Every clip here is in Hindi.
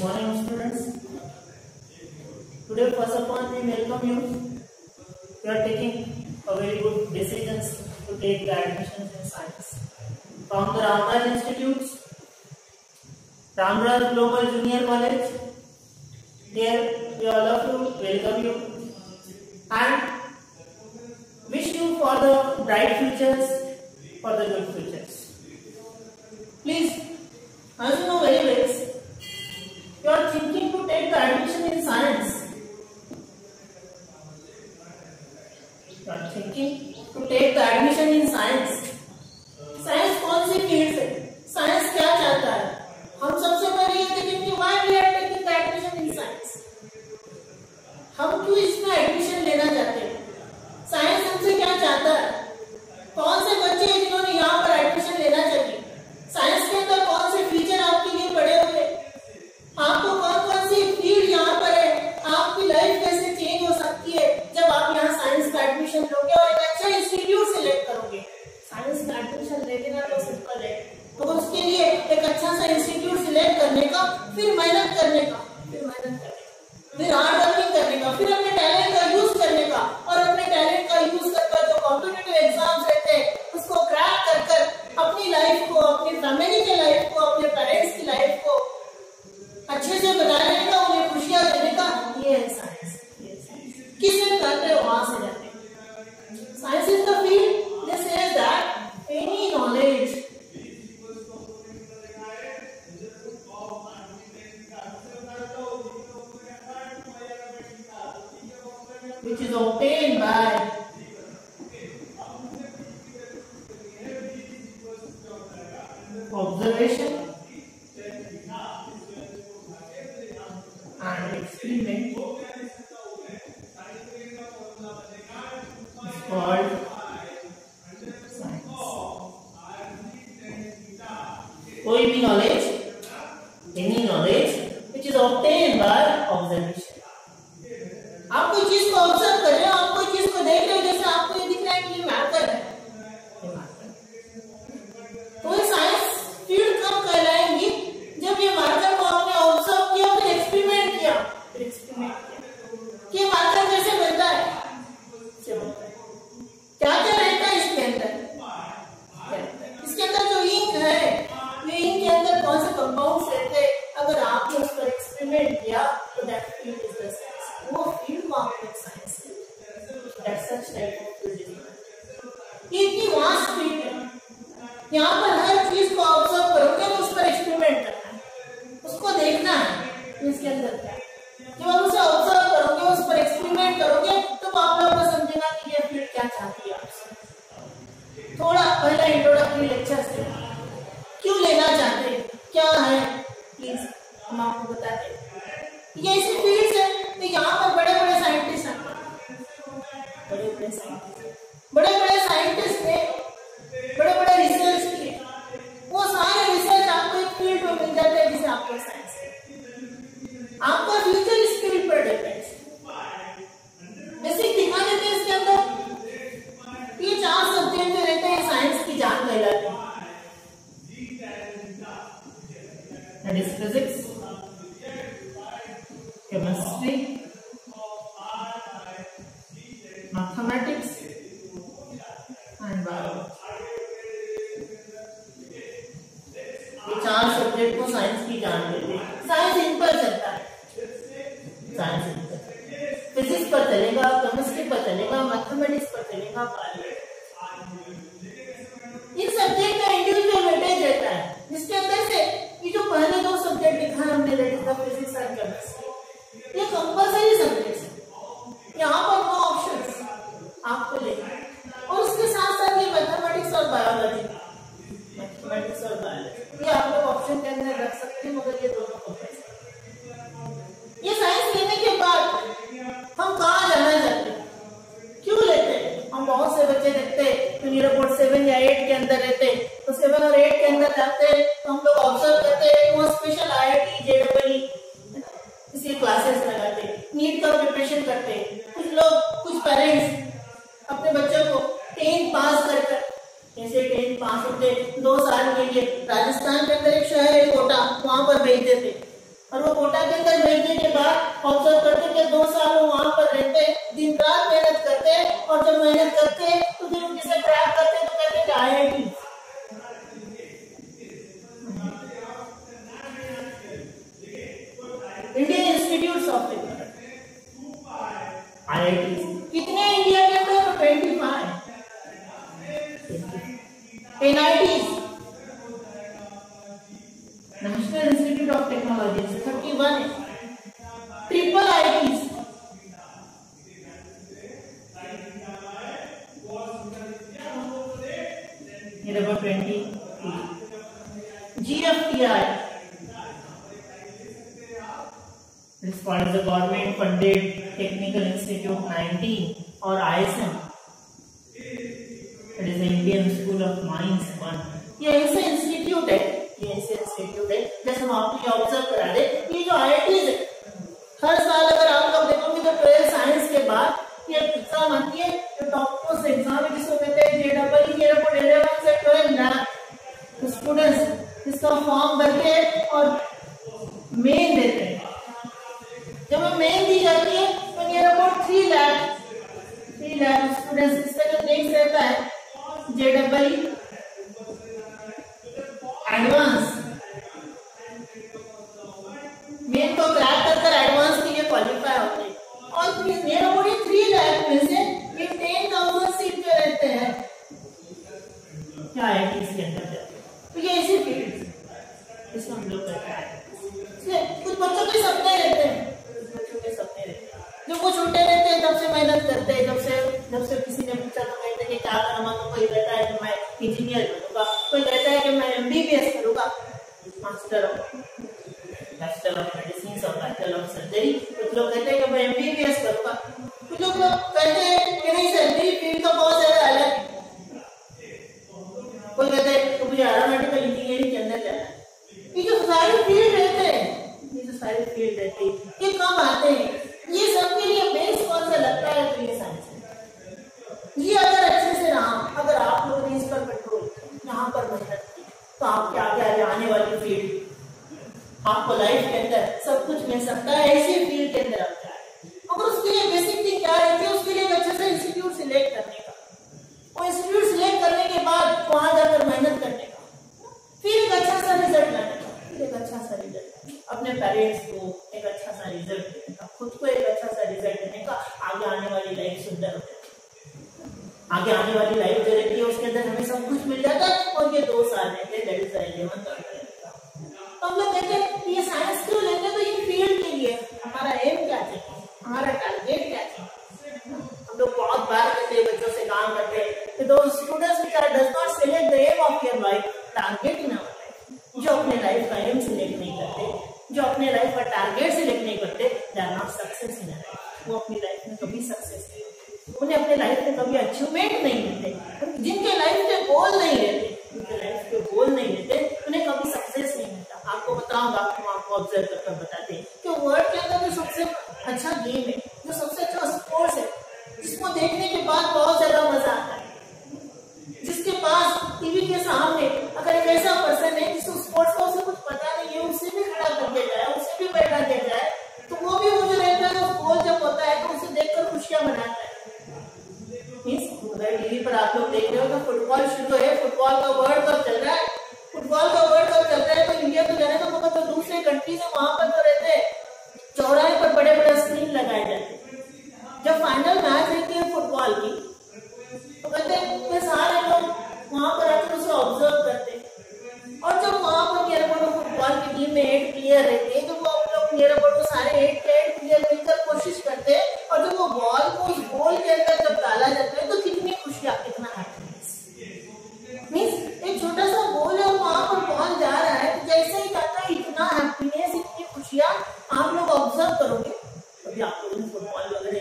morning students. Today first of all we welcome you. You are taking a very good decisions to take the admissions in science from the Ramraj Institutes, Ramraj Global Junior College. Here we all of you welcome you and wish you for the bright futures, for the good futures. Please, as you know very well, you are thinking to take the admission in science. You are thinking to take the admission in science. Science कौन सी फील्ड है? साइंस क्या चाहता है? हम सबसे पहले ये देखेंगे why we are taking the admission in science. हम क्यों इसमें एडमिशन लेना चाहते हैं? साइंस हमसे क्या चाहता है? कौन से बच्चे हैं जिन्होंने यहाँ पर एडमिशन लेना चाहिए? साइंस के अंदर कौन से फीचर आपके लिए पड़े हुए? आपको कौन कौन सी फील्ड यहाँ पर है? आपकी लाइफ कैसे चेंज हो सकती है जब आप यहाँ साइंस का एडमिशन लोगे और एक अच्छा इंस्टीट्यूट सिलेक्ट करोगे? साइंस का एडमिशन लेना तो सिंपल है, तो उसके लिए एक अच्छा सा इंस्टीट्यूट सिलेक्ट करने का, फिर मेहनत करने का, फिर हार्ड वर्किंग करने का, फिर अपने टैलेंट का यूज करने का और अपने टैलेंट का यूज कर जो कॉम्पिटिटिव एग्जाम्स रहते हैं उसको क्रैक कर अपनी लाइफ को, अपनी फैमिली की लाइफ को, अपने पेरेंट्स की लाइफ को अच्छे से बनाने का, उन्हें खुशियां देने का, ये है साइंस. किससे करते हो वहां से जाते हैं. Science is the field that says that any knowledge which is obtained by observation and experiment is called कोई भी knowledge, any knowledge which is obtained by observation. आप कोई चीज को ऑब्जर्व कर रहे हो, आप कोई चीज को देख रहे हो, जैसे आपको ये दिख रहा है कि ये मार्कर है, तो ये साइंस फील्ड कब कहलाएंगी? जब ये मार्कर को आपने ऑब्जर्व किया, फिर एक्सपेरिमेंट किया, कि मार्कर कैसे बनता है, क्या क्या रहता है इसके अंदर. इसके अंदर जो इंक है, इंक के अंदर कौन से कंपाउंड्स रहते हैं, अगर आपने उस पर एक्सपेरिमेंट किया तो that field is the science. वो फील्ड को आपने science that such type of field is. ये इतनी वास्ट फील्ड है, यहाँ पर हर चीज को ऑब्जर्व करोगे तो उस पर एक्सपेरिमेंट करना है, उसको देखना है इसके अंदर क्या है. जब आप उसे ऑब्जर्व करोगे, उस पर एक्सपेरिमेंट करोगे, तो आप लोगों को समझेगा कि ये फील्ड क्या चाहती है आपसे. थोड़ा पहला इंट्रोडक्टरी लेक्चर से क्यों लेना चाहते हैं, क्या है, प्लीज हम आपको बताते हैं. ये ऐसी फील्ड्स है, तो यहाँ पर बड़े बड़े साइंटिस्ट हैं, बड़े बड़े साइंटिस्ट ने बड़े बड़े रिसर्च किए. वो सारे रिसर्च आपको एक फील्ड में मिल जाते हैं जिसे आपको साइंस है. आपका फ्यूचर इस फील्ड पर डिपेंड्स. बेसिक दिखा देते हैं इसके अंदर. ये 4 सब्जेक्ट जो रहते हैं साइंस की जान कहलाते हैं. That is physics, chemistry, mathematics and biology. ये 4 सब्जेक्ट को साइंस की जान देते हैं. साइंस इन पर चलता है, साइंस इन पर, फिजिक्स पर चलेगा, केमिस्ट्री पर चलेगा, मैथमेटिक्स पर चलेगा, बायोलॉजी. इन सब्जेक्ट का इंडिविजुअल वेटेज रहता है, जिसके अंदर से ये जो पहले 2 सब्जेक्ट दिखाए हमने, that is the physics and chemistry, ये कंपल्सरी सब्जेक्ट्स हैं. यहाँ पर नो ऑप्शंस आपको लेना है. और उसके साथ साथ ये मैथमेटिक्स और बायोलॉजी, ये आप लोग ऑप्शन के अंदर रख सकते हैं, मगर ये दोनों कंपल्सरी. ये साइंस लेने के बाद हम कहाँ जाना चाहते हैं, क्यों लेते हैं? हम बहुत से बच्चे देखते हैं तो रिपोर्ट 7 या 8 के अंदर रहते हैं, तो 7 और 8 के अंदर जाते हैं, तो हम लोग ऑब्जर्व करते हैं वो स्पेशल IIT JEE इसकी क्लासेस लगाते हैं, नीट का प्रिपरेशन करते हैं. कुछ लोग, कुछ पेरेंट्स अपने बच्चों को 10 पास कर ऐसे 10 पास होते 2 साल के लिए राजस्थान के अंदर एक शहर है कोटा, वहां पर भेजते थे. और वो कोटा ऑब्जर्व करते कि 2 साल वो वहां पर रहते, दिन रात मेहनत करते, और जब मेहनत करते तो फिर उनसे ट्रैक करते तो कहते हैं IIT, Indian institute of technology, IIT। कितने इंडिया के अंदर? 25। NITs, national institute of technology 31, triple IITs, ये number 20, GFTI, this part is the government funded technical institute 19, और ISM, it is the Indian School of Mines 1। ये ऐसे इंस्टीट्यूट है, जैसे हम आपको ऑब्जर्व करा दे, ये जो IITs है, हर साल अगर आप लोग देखोगे तो 12 साइंस के बाद ये एग्जाम आती है, जो टॉप मोस्ट एग्जाम है जिसको कहते हैं JEE, ये रिपोर्ट 11 से 12 लाख स्टूडेंट्स इसका फॉर्म भर के और मेन देते हैं। जब वो मेन दी जाती है तो ये रिपोर्ट 3 लाख स्टूडेंट्स इसका जो नेक्स्ट रहता है JEE एडवांस, मेन को क्रैक कर एडवांस के लिए क्वालिफाई होते हैं, और ये रिपोर्ट 3 लाख में से ये 10,000 सीट जो रहते हैं क्या IITs के अंदर जाते हैं। तो ये ऐसी फील्ड इसमें हम लोग करते हैं। कुछ बच्चों के सपने रहते हैं, जो वो छोटे रहते हैं तब से मेहनत करते हैं, जब से किसी ने पूछा तो कहते हैं कि क्या करना, तो कोई कहता है कि मैं इंजीनियर बनूंगा, कोई कहता है कि मैं MBBS करूंगा, मास्टर ऑफ मेडिसिन और बैचलर ऑफ सर्जरी, कुछ लोग कहते हैं कि मैं MBBS करूंगा, कुछ लोग कहते हैं कि नहीं सर मेरी फील्ड तो बहुत ज्यादा अलग है, कोई कहते हैं तो मुझे एरोनॉटिकल इंजीनियरिंग के अंदर जाना है। ये जो सारी फील्ड रहते हैं, ये कम आते हैं, ये सबके लिए बेस्ट कौन सा लगता है? तो ये साइंस है। ये अगर अच्छे से रहा, अगर आप लोगों ने इस पर कंट्रोल, यहाँ पर मेहनत की, तो आपके आगे आने वाली फील्ड आपको लाइफ के अंदर सब कुछ मिल सकता है। ऐसी फील्ड के अंदर आप जाए, मगर उसके लिए बेसिक थिंग क्या है कि उसके लिए एक अच्छे से इंस्टीट्यूट सिलेक्ट करने का, और इंस्टीट्यूट सिलेक्ट करने के बाद वहां जाकर मेहनत करने का, फिर एक अच्छा सा रिजल्ट लाने का, फिर एक अच्छा सा रिजल्ट, अपने पेरेंट्स को एक अच्छा सा रिजल्ट देने का, खुद को एक अच्छा सा रिजल्ट देने का, आगे आने वाली लाइफ सुंदर हो जाती है। आगे आने वाली लाइफ जो रहती है उसके अंदर हमें सब कुछ मिल जाता है, और ये 2 साल रहते हैं, दैट इज द 11th और 12th। तो हम लोग कहते हैं ये साइंस क्यों लेते हैं? तो ये फील्ड के लिए हमारा एम क्या चाहिए, हमारा टारगेट क्या चाहिए। हम लोग बहुत बार कहते हैं, बच्चों से काम करते हैं कि दो students which are does not select the aim of your life, target in our life, जो अपने लाइफ का एम सिलेक्ट नहीं करते, जो अपने लाइफ का टारगेट सिलेक्ट नहीं करते, they are not success in life. वो अपनी लाइफ में कभी सक्सेस नहीं होते, उन्हें अपने लाइफ में कभी अचीवमेंट नहीं मिलते। जिनके लाइफ के गोल नहीं रहते, उनके लाइफ के गोल नहीं रहते, उन्हें कभी सक्सेस नहीं मिलता। आपको बताऊंगा, आपको ऑब्जर्व कर बताते हैं कि वर्ल्ड के अंदर जो सबसे अच्छा गेम है, जो सबसे अच्छा स्पोर्ट्स है, जिसको देखने के बाद बहुत ज्यादा मजा आता है, जिसके पास टीवी के सामने अगर एक ऐसा पर्सन है जिसको स्पोर्ट्स का उसे कुछ पता नहीं है, उससे भी खड़ा कर दिया जाए, उससे भी बैठा दिया जाए, तो वो भी मुझे रहता है, गोल जब होता है तो उसे देखकर खुशियां मनाता है। अगर टीवी पर आप लोग देख रहे हो तो फुटबॉल शुरू है, फुटबॉल का वर्ल्ड कप चल रहा है, फुटबॉल का वर्ल्ड कप चल रहा है, तो इंडिया तो जाने तो मगर जो दूसरे कंट्रीज है वहां पर तो रहते हैं चौराहे पर बड़े बड़े स्क्रीन लगाए जाते हैं। जब फाइनल मैच रहती है फुटबॉल की, तो कहते हैं सारे लोग वहां पर आकर उसे ऑब्जर्व करते हैं, और जब वहां पर नियर अबाउट फुटबॉल की टीम में 8 प्लेयर रहते हैं, तो वो लोग नियर अबाउट सारे 8 के 8 प्लेयर मिलकर कोशिश करते हैं, और जब वो बॉल को उस गोल के अंदर जब डाला जाता है तो कितनी खुशियां, कितना हैप्पीनेस। मींस एक छोटा सा गोल है और वहां पर बॉल जा रहा है, तो जैसे ही जाता है इतना हैप्पीनेस, इतनी खुशियां आप लोग ऑब्जर्व करोगे। कभी आप लोगों ने फुटबॉल वगैरह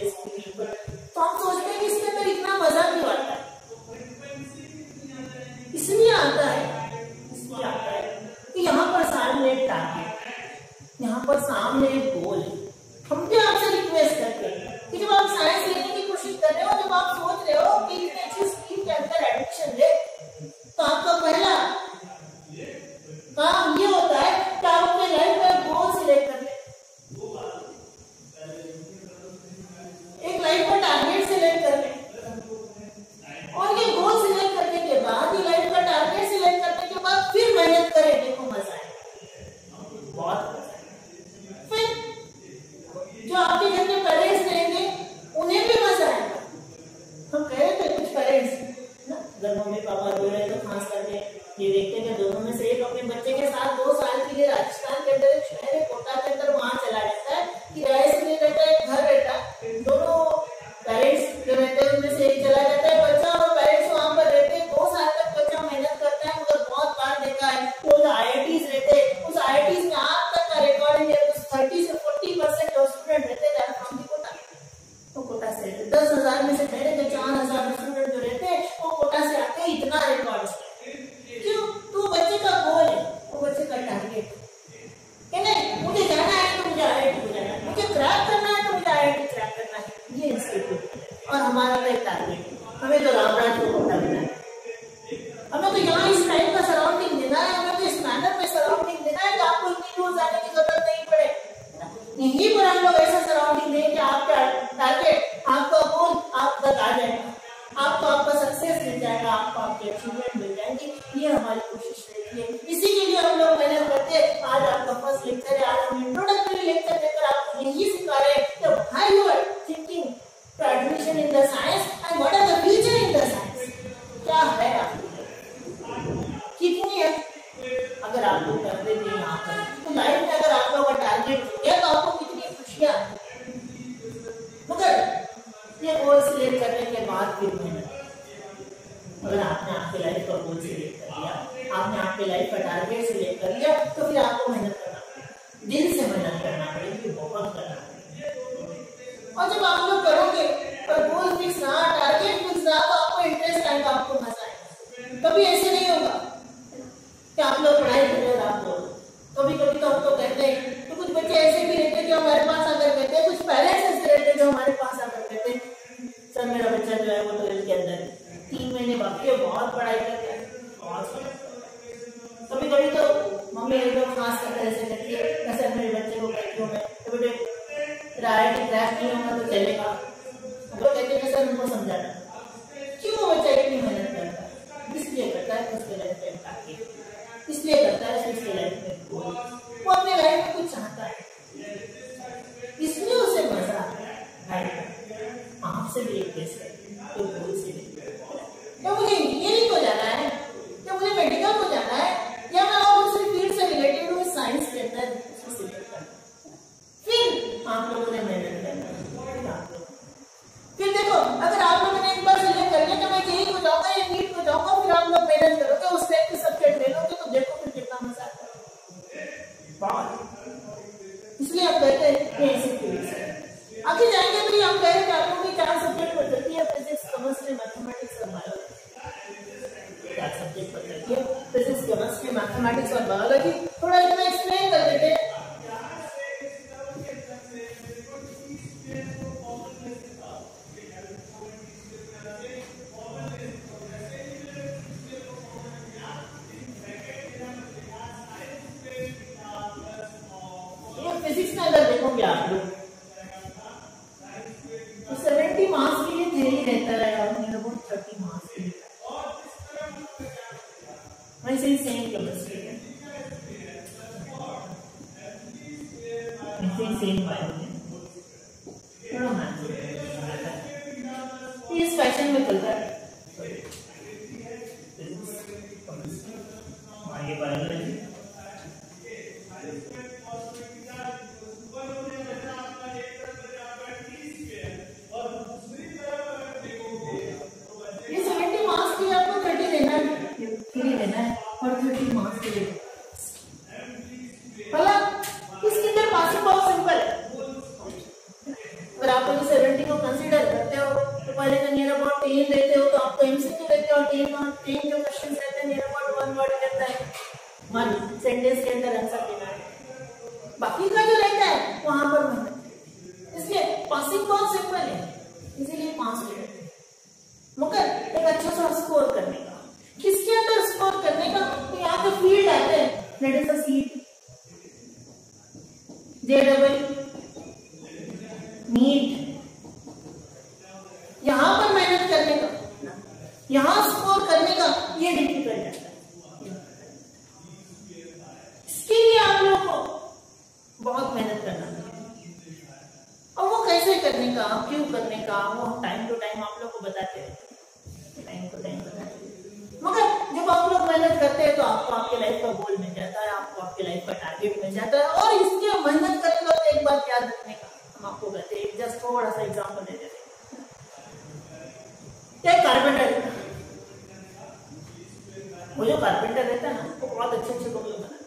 तो हम सोचते हैं कि इसके अंदर इतना मजा क्यों आता है? इसलिए आता है कि यहाँ पर सामने एक टारगेट, यहाँ पर सामने एक गोल है। हम भी आपसे रिक्वेस्ट करते हैं कि जब आप साइंस लेने की कोशिश कर रहे हो, जब आप सोच रहे हो कि इतनी अच्छी स्ट्रीम के अंदर एडमिशन ले, तो आपका पहला काम ये होता है कि आप अपने लाइफ का गोल सिलेक्ट कर ले। जो आपके घर के पेरेंट्स रहेंगे उन्हें भी मजा आएगा। हम कह रहे थे कुछ पेरेंट्स ना, अगर मम्मी पापा रो रहे तो खास करके ये देखते हैं कि दोनों में से एक अपने बच्चे के साथ 2 साल के लिए राजस्थान के अंदर एक शहर है कोटा के अंदर वहां चला जाता है, किराए से नहीं रहता है, घर रहता है, दोनों पेरेंट्स जो रहते हैं उनमें से एक चला जाता है बच्चा और पेरेंट्स वहां पर रहते हैं। 2 साल तक बच्चा मेहनत करता है, मगर बहुत बार देखा है वो जो IITs रहते हैं उस IITs में आज तक का रिकॉर्डिंग है 30 से 40% जो स्टूडेंट रहते हैं फ्रॉम कोटा, तो कोटा से 10,000 में से पहले जो 4,000 स्टूडेंट जो रहते हैं वो कोटा से आते हैं, इतना रिकॉर्ड क्यों? तो बच्चे का गोल है, वो बच्चे का टारगेट है नहीं, मुझे जाना है तो मुझे IIT को जाना है, मुझे क्रैक करना है तो मुझे IIT क्रैक करना है, ये इंस्टीट्यूट और हमारा एक टारगेट, हमें तो रामराज को कोटा देना है, हमें तो यहाँ इस टाइप का सराउंडिंग देना है, हमें तो इस मैनर में सराउंडिंग देना है कि आपको इतनी दूर जाने की जरूरत नहीं पड़े। यहीं पर हम लोग ऐसा सराउंडिंग दें कि आपका टारगेट, आपका गोल आप तक आ जाएगा, आपको आपका सक्सेस मिल जाएगा, आपको आपकी अचीवमेंट मिल जाएगी, ये हमारी कोशिश रहती है। इसी के लिए हम लोग मेहनत करते हैं। आज आपका फर्स्ट लेक्चर है, आज हम इंट्रोडक्टरी लेक्चर देकर आपको यही सिखा रहे हैं कि why you are thinking to admission in the science and what are the future in the science, क्या है आपकी कितनी है। अगर आप लोग करते थे यहाँ पर तो लाइफ में अगर आप लोगों का टारगेट हो गया तो आपको कितनी खुशियां, मगर ये गोल सिलेक्ट करने के बाद फिर मेहनत, अगर आपने आपके लाइफ का गोल सिलेक्ट कर लिया, आपने आपके लाइफ का टारगेट सिलेक्ट कर लिया तो फिर आपको मेहनत करना पड़ेगी, दिल से मेहनत करना पड़ेगी, बहुत करना पड़ेगा। और जब आप लोग करोगे और गोल फिक्स ना, टारगेट फिक्स ना, तो आपको इंटरेस्ट आएगा, आपको मजा आएगा। कभी ऐसे नहीं होगा कि आप लोग पढ़ाई कर रहे हो, आप लोग कभी कभी तो हम तो कहते हैं, तो कुछ बच्चे ऐसे भी रहते हैं जो हमारे पास आकर कहते हैं, कुछ पेरेंट्स ऐसे रहते हैं जो हमारे पास आकर कहते हैं सर मेरा बच्चा जो है वो 12th के अंदर 3 महीने बाकी है, बहुत पढ़ाई करते हैं, कभी कभी तो मम्मी एक लोग खास करके ऐसे कहती है सर मेरे बच्चे को कहती हूँ मैं तो बेटे IIT क्रैक नहीं होगा तो चलेगा, वो कहते हैं सर उनको समझाना क्यों बच्चा इतनी मेहनत करता है, इसलिए करता है उसके लाइफ में इम्पैक्ट, इसलिए करता है उसके लाइफ में वो अपने लाइफ में कुछ चाहता है, इसलिए उसे मजा आता है। आपसे भी एक केस है तो गोल से क्या मुझे इंजीनियरिंग को जाना है, क्या मुझे मेडिकल को जाना है, या मैं और दूसरी फील्ड से रिलेटेड हूँ साइंस के अंदर, फिर आप लोगों ने मेहनत करना। फिर देखो अगर आप लोगों ने एक बार सिलेक्ट कर लिया कि मैं यही को जाऊंगा या नीट को जाऊंगा, फिर आप लोग मेहनत करोगे, उस टाइप के सब्जेक्ट ले लोगे तो देखो फिर कितना मजा आता है। इसलिए आप कहते हैं ऐसी फील्ड से आगे जाएंगे तो हम कह रहे हैं कि आप लोगों की 4 सब्जेक्ट बदलती है, फिजिक्स केमिस्ट्री मैथमेटिक्स और बायोलॉजी, 4 सब्जेक्ट बदलती है, फिजिक्स केमिस्ट्री मैथमेटिक्स और बायोलॉजी। थोड़ा इतना एक्सप्लेन कर देते हैं। फिजिक्स में अगर देखोगे आप लोग तो 70 मार्क्स के लिए थ्योरी रहता है और अबाउट 30 मार्क्स के लिए वैसे ही सेम केमिस्ट्री है, वैसे ही सेम बायोलॉजी, थोड़ा मैथ्स इस फैशन में चलता है। आगे बायोलॉजी और 30 मार्क्स के लिए इसके अंदर पासिंग बहुत सिंपल है। अगर आप लोग 70 को कंसीडर करते हो तो पहले तो नियर अबाउट 10 देते हो तो आपको एमसीक्यू देते हो, 10 जो क्वेश्चंस रहते हैं नियर अबाउट 1 वर्ड रहता है, 1 सेंटेंस के अंदर आंसर देना है, बाकी का जो रहता है वहां पर मेहनत, इसलिए पासिंग बहुत सिंपल है, इसीलिए पास हो जाते हैं। मगर एक अच्छा सा स्कोर करने का, किसके अंदर स्कोर करने का, तो यहाँ पे फील्ड आते हैं, that is the seat, JEE, NEET, यहाँ पर मेहनत करने का, यहाँ स्कोर करने का, ये डिफिकल्ट जाता है। इसके लिए आप लोग को बहुत मेहनत करना है। कैसे करने का, क्यों करने का, वो हम टाइम टू टाइम आप लोग को बताते हैं, टाइम टू टाइम बताते हैं। मगर जब आप लोग मेहनत करते हैं तो आपको आपके लाइफ का गोल मिल जाता है, आपको आपके लाइफ का टारगेट मिल जाता है। और इसके मेहनत करने का एक बात याद रखने का हम आपको कहते हैं, जस्ट थोड़ा सा एग्जाम्पल दे देते हैं। कारपेंटर, वो जो कारपेंटर रहता है ना, वो बहुत अच्छे अच्छे बंगले बनाता,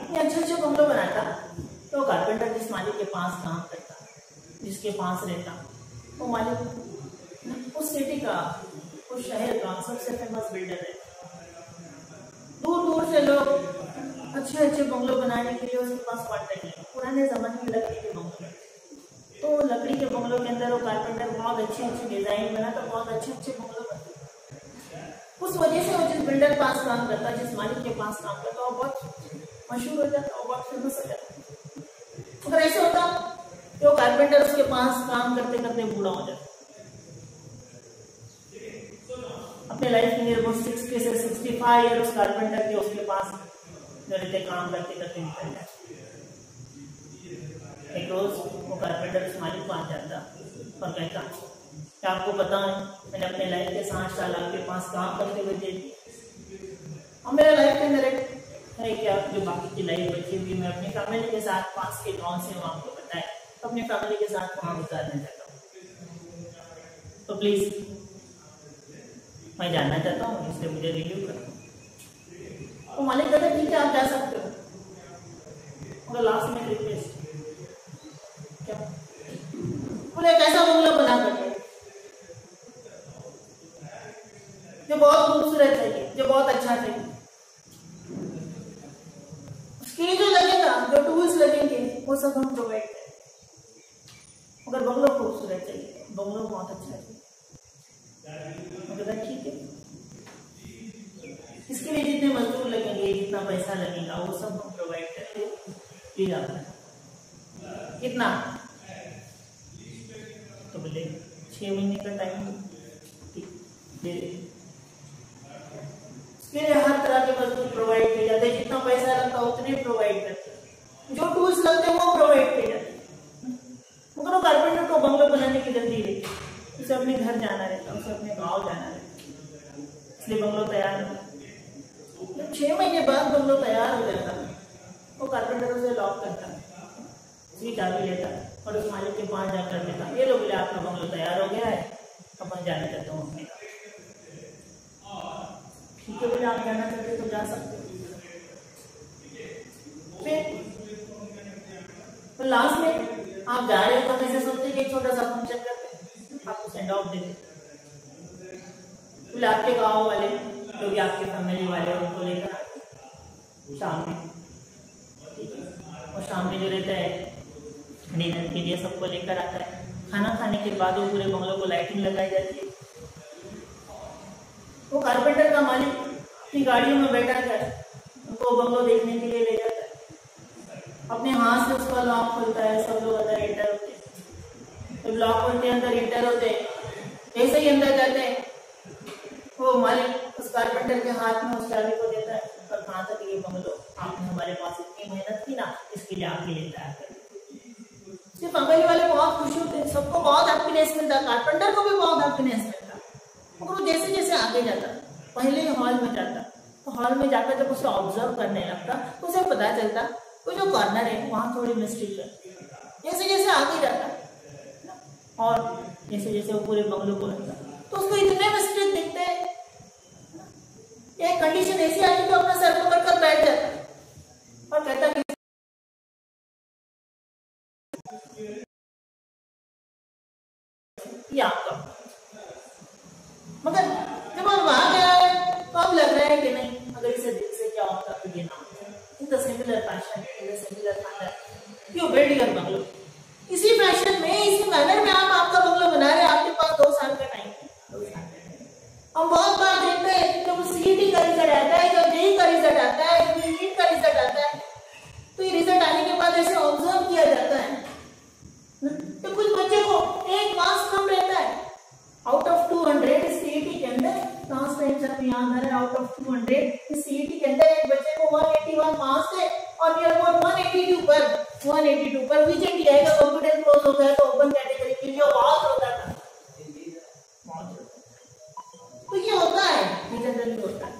इतने अच्छे अच्छे बंगले बनाता। तो कारपेंटर जिस मालिक के पास काम करता, जिसके पास रहता, वो मालिक उस सिटी का, उस शहर का सबसे फेमस बिल्डर है। दूर दूर से लोग अच्छे अच्छे बंगले बनाने के लिए उसके पास पड़ते हैं। पुराने जमाने में लकड़ी के बंगले, तो लकड़ी के बंगलों के अंदर वो कारपेंटर बहुत अच्छे अच्छे डिजाइन बनाता, बहुत अच्छे अच्छे बंगले बनाता। उस वजह से वो जिस बिल्डर के पास काम करता, जिस मालिक के पास काम करता, वो बहुत मशहूर हो जाता, वो बहुत फेमस हो जाता। अगर ऐसे होता तो कारपेंटर उसके पास काम करते करते बूढ़ा हो जाता, अपने लाइफ में लगभग 60 से 65 ईयर उस कारपेंटर के उसके पास रहते काम करते करते निकल जाते। एक रोज वो कारपेंटर उस मालिक को आ जाता और कहता, क्या आपको पता है मैंने अपने लाइफ के 60 साल आपके पास काम करते हुए दे दिए, और मेरा लाइफ के अंदर है क्या जो बाकी की लाइफ बची हुई मैं अपनी फैमिली के साथ पास के गांव से हूँ, आपको पता है, तो अपनी फैमिली के साथ वहां गुजारना चाहता हूँ, तो प्लीज मैं जानना चाहता हूँ, इसलिए मुझे रिव्यू करो। तो मालिक कहते ठीक है आप जा सकते हो, मगर लास्ट में रिक्वेस्ट क्या, बोले एक ऐसा बंगला बना करके जो बहुत खूबसूरत चाहिए, जो बहुत अच्छा चाहिए, उसके जो लगेगा, जो टूल्स लगेंगे वो सब हम प्रोवाइड करें, मगर बंगला खूबसूरत चाहिए, बंगला बहुत अच्छा चाहिए। मगर ठीक है, इसके लिए जितने मजदूर लगेंगे, जितना पैसा लगेगा, वो सब हम प्रोवाइड करके जाता है। कितना? तो बोले 6 महीने का टाइम दे, इसके लिए हर तरह के मजदूर प्रोवाइड किए जाते हैं, जितना पैसा लगता है उतने प्रोवाइड करते हैं, जो टूल्स लगते हैं वो प्रोवाइड किए जाते हैं। मगर वो कारपेंटर को बंगला बनाने की जल्दी रहती, उसे अपने घर जाना रहता, उसे अपने गांव जाना रहता, इसलिए बंगलो तैयार होता। 6 महीने बाद बंगलो तैयार हो जाता, वो कारपेंटर उसे लॉक करता, उसकी चाबी लेता और उस मालिक के पास जाकर देता, ये लो बोले आपका बंगलो तैयार हो गया है, अपन जाना चाहता हूँ अपने। ठीक है बोले आप जाना चाहते तो जा सकते हो। फिर लास्ट में आप जा रहे हो तो ऐसे सोचते कि एक छोटा सा फंक्शन करते, आपको सेंड ऑफ देते, बोले आपके गाँव वाले जो भी आपके फैमिली वाले उनको लेकर शाम में, ठीक है, और शाम में जो रहता है डिनर के लिए सबको लेकर आता है। खाना खाने के बाद वो पूरे बंगलों को लाइटिंग लगाई जाती है। वो कारपेंटर का मालिक अपनी गाड़ियों में बैठा कर उनको बंगलो देखने के लिए ले जाता है, अपने हाथ से उसका लॉक खुलता है, सब लोग अंदर एंटर होते हैं, जब लॉक खोल के अंदर एंटर होते हैं, जैसे ही अंदर जाते हैं वो मालिक उस कारपेंटर के हाथ में उस चाबी को देता है और कहा था कि ये बंगलो आपने हमारे पास इतनी मेहनत की ना, इसके लिए आपके लिए तैयार कर। फैमिली वाले बहुत खुश होते, सबको बहुत हैप्पीनेस मिलता, कारपेंटर को भी बहुत हैप्पीनेस मिलता। मगर वो जैसे जैसे आगे जाता, पहले हॉल में जाता, तो हॉल में जाकर जब उसे ऑब्जर्व करने लगता तो उसे पता चलता वो जो कॉर्नर है वहां थोड़ी मिस्टेक है। जैसे जैसे आगे जाता और जैसे जैसे वो पूरे बंगलों को लगता तो उसको इतने मिस्टेक दिखते हैं, एक कंडीशन ऐसी आती तो अपना सर पकड़ कर बैठ जाता और कहता कि ये आपका। मगर जब हम वहां गया है तो अब लग रहा है कि नहीं, अगर इसे दिल से क्या होता तो ये ना होता। In the similar fashion, in the similar manner you build your bungalow. इसी फैशन में, इसी मैनर में आप आपका बंगलो बना रहे हैं। आपके पास 2 साल का टाइम है। हम बहुत बार देखते हैं जब सीईटी का रिजल्ट आता है, जब जेईई का रिजल्ट आता है, जब नीट का रिजल्ट आता है, तो ये रिजल्ट आने के बाद ऐसे ऑब्जर्व किया जाता है तो कुछ बच्चे को 1 मार्क्स कम रहता है। आउट ऑफ 200 सीईटी के अंदर, लास्ट टाइम सर याद आ रहा है, आउट ऑफ 200 सीईटी के अंदर एक बच्चे को 181 मार्क्स थे और नियर अबाउट 182 पर 182 पर VJTI का कंप्यूटर क्लोज हो गया तो ओपन कैटेगरी के लिए बहुत होता था। तो ये होता है, ये जनरली होता है।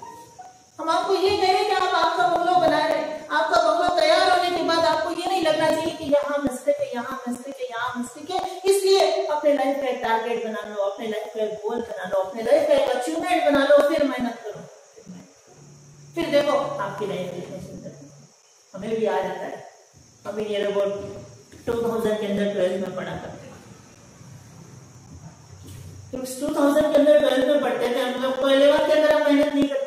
हम आपको ये कह रहे हैं कि आप आपका बंगलो बना रहे हैं, आपका बंगलो तैयार होने के बाद आपको ये नहीं लगना चाहिए कि यहाँ मिस्टेक है, यहाँ मिस्टेक है, यहाँ मिस्टेक है। इसलिए अपने लाइफ का एक टारगेट बना लो, अपने लाइफ का एक गोल बना लो, अपने लाइफ का एक अचीवमेंट बना लो, फिर मेहनत करो, फिर देखो आपकी लाइफ कितनी सुंदर है। हमें भी याद आता है, हम नियर अबाउट 2000 के अंदर 12th में पढ़ा करते थे। तो 2000 के अंदर 12th में पढ़ते थे हम लोग, पहले बार की तरह मेहनत नहीं करते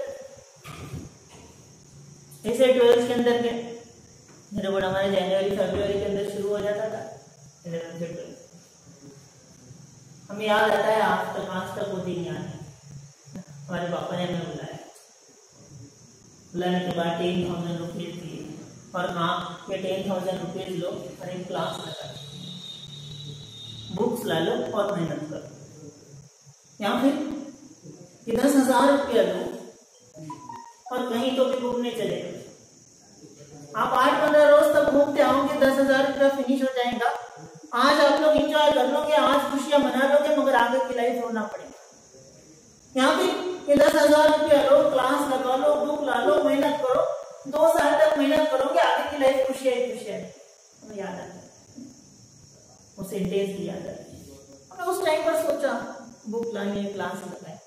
ऐसे 12th के अंदर के मेरे बोर्ड हमारे जनवरी फरवरी के अंदर शुरू हो जाता था 11th से 12th। हमें याद आता है आज तक वो दिन याद है। हमारे पापा ने हमें बुलाने के बाद 10,000 रुपीज दिए और हाँ ये 10,000 रुपीज लो और एक क्लास लगा, बुक्स ला लो और मेहनत करो, या फिर 10,000 रुपया लो और कहीं तो भी घूमने चले गए। आप 8-15 रोज तक घूमते आओगे, 10,000 रुपया फिनिश हो जाएगा। आज आप लोग एंजॉय कर लोगे, आज खुशियां मना लोगे, मगर आगे की लाइफ रोना पड़ेगा। यहाँ पे 10,000 रुपया लो, क्लास लगा लो, बुक ला लो, मेहनत करो, 2 साल तक मेहनत करोगे, आगे की लाइफ खुशियां ही खुशियां है। हमें याद आता है, वो सेंटेंस भी याद आता है। हमने उस टाइम पर सोचा बुक लानी है, क्लास लगाए।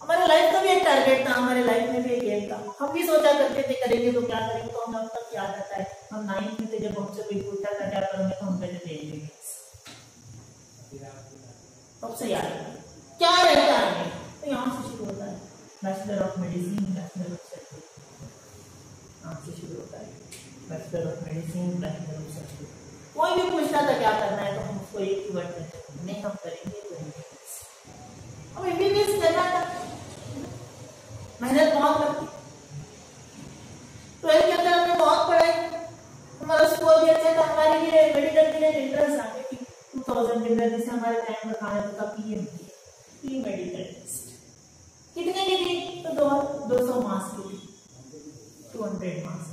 हमारे लाइफ का भी एक टारगेट था, हमारे लाइफ में भी एक एम था। हम भी सोचा करते थे करेंगे तो क्या करेंगे। तो हमें अब तक याद आता है, हम 9th में थे जब हमसे कोई पूछता था क्या करोगे तो हम कहते थे एमबीबीएस। अब से याद है क्या रहता है, तो यहाँ से शुरू होता है bachelor of medicine, bachelor of surgery, यहाँ से शुरू होता है bachelor of medicine, bachelor of surgery. कोई भी पूछता था क्या करना है तो हम उसको एक ही वर्ड कहते थे, नहीं हम करेंगे तो एमबीबीएस। अब एमबीबीएस करना था, मेहनत बहुत लगती। 12th के अंदर हमने बहुत पढ़ाई, हमारा स्कोर भी अच्छा था, हमारे लिए मेडिकल के लिए एंट्रेंस आ गई थी 2000 के अंदर, जिसे हमारे टाइम पर खाना था पीएमटी, प्री मेडिकल टेस्ट। कितने की थी? तो 200 मार्क्स की थी, 200 मार्क्स।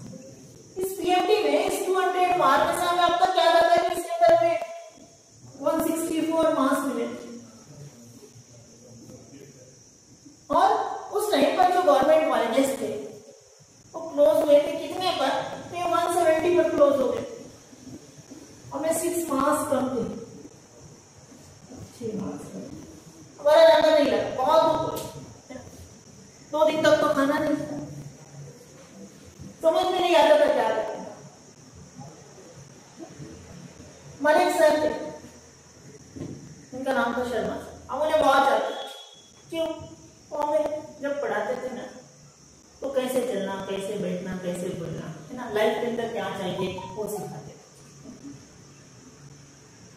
इस पीएमटी में इस 200 मार्क्स में हमें अब तक क्या आता है कि इसके अंदर में 164 मार्क्स मिले। और उस टाइम पर जो गवर्नमेंट कॉलेजेस थे वो क्लोज हुए थे कितने पर? 170 पर क्लोज हो गए। हमें 6 मार्क्स कम थे, 6 मार्क्स कम। हमारा ज्यादा नहीं लगा, बहुत 2 दिन तक तो खाना नहीं था, समझ में नहीं आता था क्या करना। हमारे एक सर थे, उनका नाम था शर्मा। अब उन्हें बहुत आता क्यों? तो हमें जब पढ़ाते थे ना तो कैसे चलना, कैसे बैठना, कैसे बोलना है ना, लाइफ के अंदर क्या चाहिए वो सिखाते थे।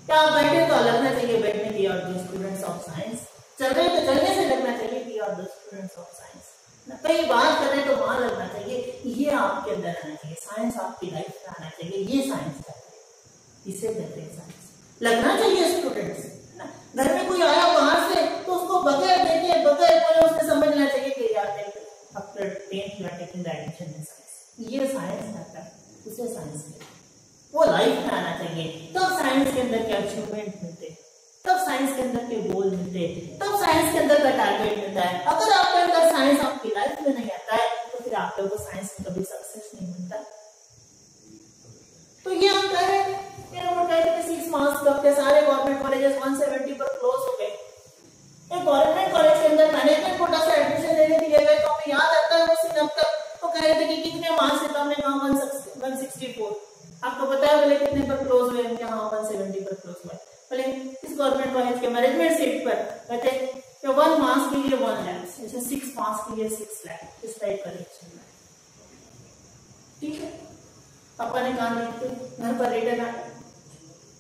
क्या आप बैठे तो लगना चाहिए बैठने की, और जो स्टूडेंट्स ऑफ साइंस चल रहे तो चलने से लगना चाहिए कि और द स्टूडेंट्स ऑफ साइंस, कई बात कर रहे तो वहां लगना चाहिए, ये आपके अंदर आना चाहिए, साइंस आपकी लाइफ में आना चाहिए, ये साइंस करते हैं, इसे कहते हैं साइंस। लगना चाहिए स्टूडेंट्स। घर में कोई आया बाहर से तो उसको बगैर देखे बगैर बोले उसने समझना चाहिए कि यार after 10th you are taking the admission in science, ये साइंस करता है, उसे साइंस कहते हैं। वो लाइफ में आना चाहिए, तब साइंस के अंदर के अचीवमेंट मिलते, तब साइंस के अंदर के गोल मिलते, तब साइंस के अंदर का टारगेट मिलता है। अगर आपके अंदर साइंस आपकी लाइफ में नहीं आता है तो फिर आप लोगों को साइंस में कभी सक्सेस नहीं मिलता। तो ये हम कह रहे हैं 6 मार्क्स कम थे, सारे गवर्नमेंट कॉलेजेस 170 पर क्लोज हो गए। एक गवर्नमेंट कॉलेज के अंदर मैनेजमेंट कोटा से एडमिशन लेने के लिए गए तो हमें याद आता है उस दिन अब तक तो कह रहे थे कि कितने मार्क्स है, तो हमने कहा 164। आपको पता है बोले कितने पर क्लोज हुए? हमने कहा 170 पर क्लोज हुए। बोले इस गवर्नमेंट कॉलेज के मैनेजमेंट सीट पर कहते कि 1 मार्क्स के लिए 1 लाख, जैसे 6 मार्क्स के लिए 6 लाख, इस टाइप का रिएक्शन है। ठीक है, पापा ने कहा नहीं, घर पर रिटर्न आ गए।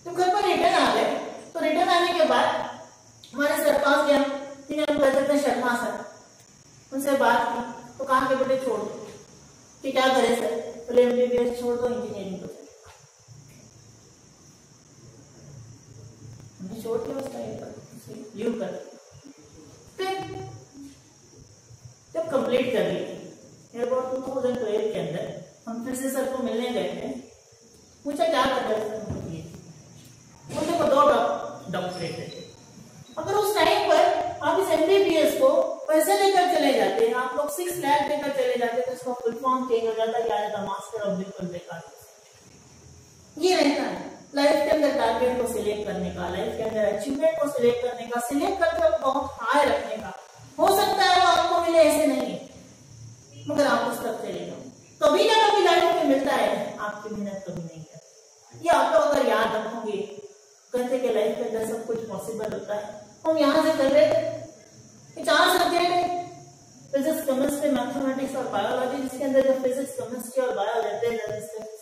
तो घर पर रिटर्न आ गए तो रिटर्न आने के बाद हमारे सर पास गया, जिन्हें हम कहते थे शर्मा सर, उनसे बात की तो कहा कि बेटे छोड़ दो। कि क्या करे सर? बोले एमबीबीएस छोड़ दो, इंजीनियरिंग को हमने छोड़ दिया उस टाइम पर, यू कर। फिर जब कंप्लीट कर ली अबाउट 2012 के अंदर हम फिर से सर को मिलने गए थे के अंदर टारगेट को सिलेक्ट करने का, लाइफ के अंदर अचीवमेंट को सिलेक्ट करने का, सिलेक्ट करके बहुत हाई रखने का। हो सकता है वो आपको मिले, ऐसे नहीं है, मगर आप उस तरफ चले जाओ। कभी ना कभी लाइफ में मिलता है, आपकी मेहनत कभी नहीं करती। ये आप लोग अगर याद रखोगे, कहते कि लाइफ के अंदर सब कुछ पॉसिबल होता है। हम यहाँ से कर रहे थे 4 सब्जेक्ट है, फिजिक्स, केमिस्ट्री, मैथमेटिक्स और बायोलॉजी, जिसके अंदर जो फिजिक्स, केमिस्ट्री और बायो रहते हैं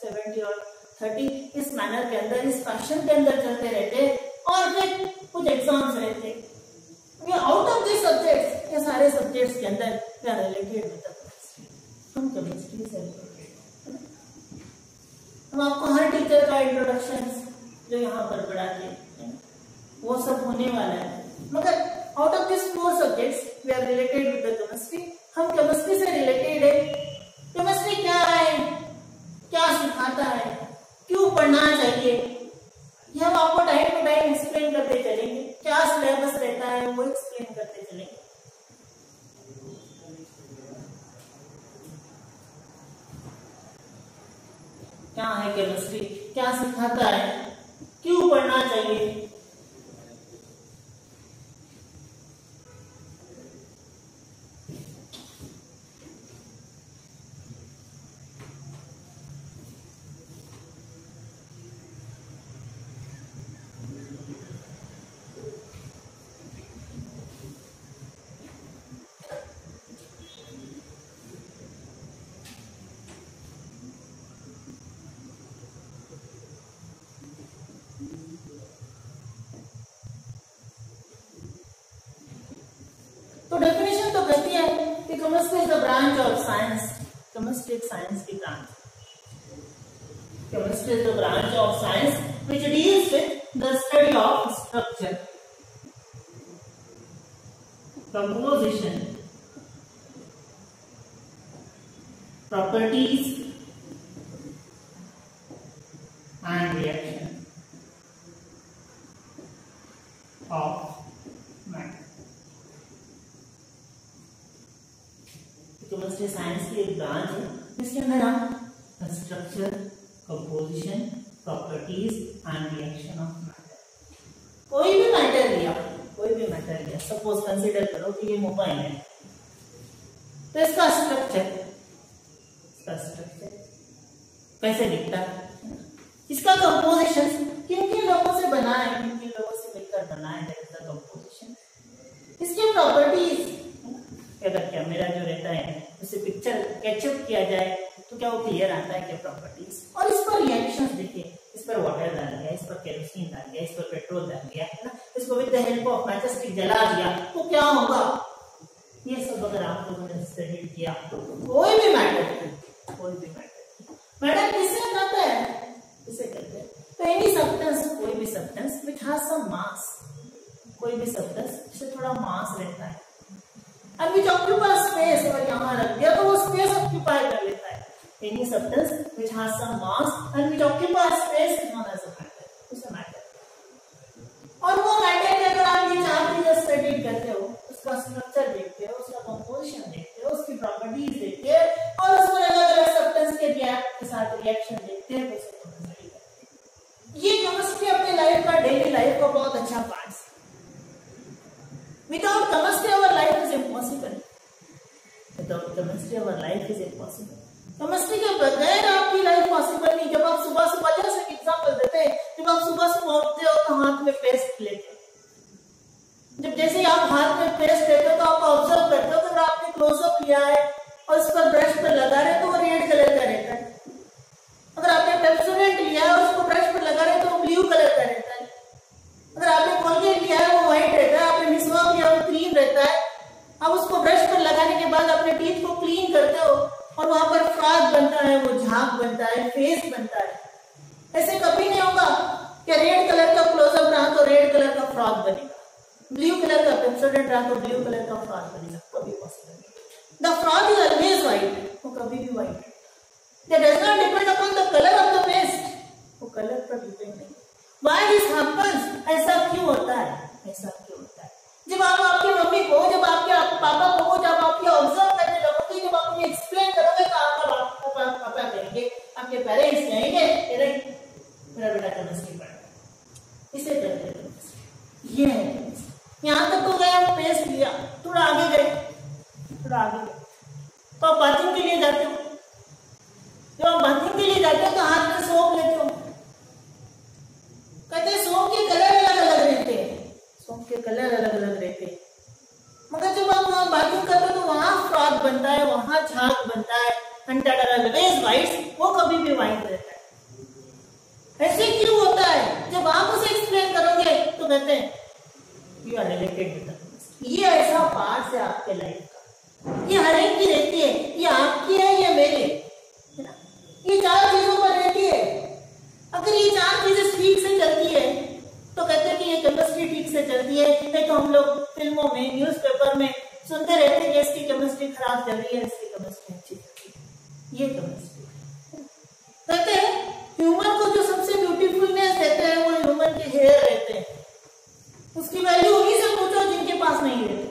70 और 30 इस मैनर के अंदर, इस फैशन के अंदर चलते रहते, और फिर कुछ एग्जाम्स रहते। आउट ऑफ दिस सब्जेक्ट्स, ये सारे सब्जेक्ट्स के अंदर क्या रिलेटेड विद केमिस्ट्री, हम केमिस्ट्री से रिलेटेड। हम आपको हर टीचर का इंट्रोडक्शन जो यहाँ पर पढ़ाते हैं वो सब होने वाला है, मगर out of this 4 subjects we are related with the chemistry. हम केमिस्ट्री से रिलेटेड है। केमिस्ट्री क्या है, क्या सिखाता है, क्यों पढ़ना चाहिए, ये हम आपको टाइम टू टाइम एक्सप्लेन करते चलेंगे। क्या सिलेबस रहता है वो एक्सप्लेन करते चलेंगे। क्या है केमिस्ट्री, क्या सिखाता है, क्यों पढ़ना चाहिए। तो डेफिनेशन तो कहती है कि chemistry is the branch of science. Chemistry एक साइंस की branch. Chemistry is the branch of science which deals with the study of structure, composition, properties and reaction of matter. Chemistry science की एक ब्रांच है जिसके अंदर हम structure, composition, properties and reaction of matter, कोई भी मैटर लिया, सपोज कंसीडर करो कि ये मोबाइल है, तो इसका स्ट्रक्चर कैसे दिखता है, इसका कंपोजिशन किन किन लोगों से बना है, किन किन लोगों से मिलकर बना है, इसका कंपोजिशन, इसकी प्रॉपर्टीज, अगर कैमरा जो रहता है उसे पिक्चर कैचअप किया जाए तो क्या वो क्लियर आता है क्या प्रॉपर्टीज, और इस पर रिएक्शंस देखिए, इस पर वाटर डाल दिया, इस पर केरोसिन डाल दिया, इस पर पेट्रोल डाल दिया, है ना, इसको with the help of match stick जला दिया तो क्या होगा। ये सब अगर आप लोगों ने स्टडी किया, कोई भी मैटर किससे बनता है, किसे कहते हैं, तो एनी सब्सटेंस, कोई भी सब्सटेंस व्हिच हैज सम मास, कोई भी सब्सटेंस जिससे थोड़ा मास रहता है, and which occupies space, अगर यहाँ रख दिया तो वो स्पेस ऑक्यूपाई कर लेता है। Any substance which has some mass and which occupies space is known as a matter, उसे मैटर। और वो मैटर के अगर आप ये 4 चीजें स्टडी करते हो, उसका स्ट्रक्चर देखते हो, उसका कंपोजिशन देखते हो, उसकी प्रॉपर्टीज देखते हो, और उस पर अलग-अलग सब्सटेंस के रिएक्ट के साथ रिएक्शन देखते हो, कैसे स्टडी करते हो। ये केमिस्ट्री अपने लाइफ का, डेली लाइफ का बहुत अच्छा पार्ट है। Without chemistry, our life is impossible. Without chemistry, our life is impossible. Chemistry के बगैर आपकी लाइफ पॉसिबल नहीं। जब आप सुबह सुबह, जैसे एग्जांपल देते हैं, जब आप सुबह सुबह उठते हो तो हाथ में पेस्ट लेते हो, जब जैसे आप हाथ में पेस्ट लेते हो तो आप ऑब्जर्व करते हो कि अगर आपने क्लोजअप लिया है और उस पर ब्रश पर लगा रहे तो वो रेड कलर का रहता है, अगर आपने पेप्सोडेंट लिया है और उसको ब्रश पर लगा रहे तो वो ब्लू कलर का रहता है, अगर आपने कोलगेट लिया है वो व्हाइट रहता है, आपने मिसवाक लिया वो ग्रीन रहता है। अब उसको ब्रश पर लगाने के बाद अपने टीथ को क्लीन करते हो और वहां पर फ्रॉग बनता है, वो झाग बनता है, फेस बनता है। ऐसे कभी नहीं होगा कि रेड कलर का क्लोजअप रहा तो रेड कलर का फ्रॉग बनेगा, ब्लू कलर का पेप्सोडेंट रहा तो ब्लू कलर का फ्रॉग बनेगा, कभी पॉसिबल नहीं। The frog is always white, वो कभी भी व्हाइट है। That does not depend upon the colour of the paste, वो कलर पर डिपेंड नहीं। Why this happens? ऐसा क्यों होता है, ऐसा क्यों होता है? जब आप आपकी मम्मी को, जब आपके पापा को, जब आपके ऑब्जर्व करने लगोगे, जब आप उन्हें एक्सप्लेन करोगे तो आपका पापा कहेंगे, आपके पेरेंट्स कहेंगे, मेरा बेटा केमिस्ट्री पढ़ रहा है, 100 are always whites, वो कभी भी white रहता है। ऐसे क्यों होता है? जब आप उसे एक्सप्लेन करोगे तो कहते हैं you are related with the chemistry. ये ऐसा पार्ट है आपके लाइफ का, ये हर एक की रहती है, ये आपकी है, ये मेरी है ना। ये 4 चीजों पर रहती है। अगर ये 4 चीजें ठीक से चलती है तो कहते हैं कि ये केमिस्ट्री ठीक से चलती है। नहीं तो हम लोग फिल्मों में, न्यूज़पेपर में सुनते रहते हैं कि इसकी केमिस्ट्री खराब चल रही है, इसकी केमिस्ट्री अच्छी चल रही है। ये केमिस्ट्री कहते हैं ह्यूमन को जो सबसे ब्यूटीफुलनेस देते हैं वो ह्यूमन के हेयर रहते हैं। उसकी वैल्यू उन्हीं से पूछो जिनके पास नहीं रहते।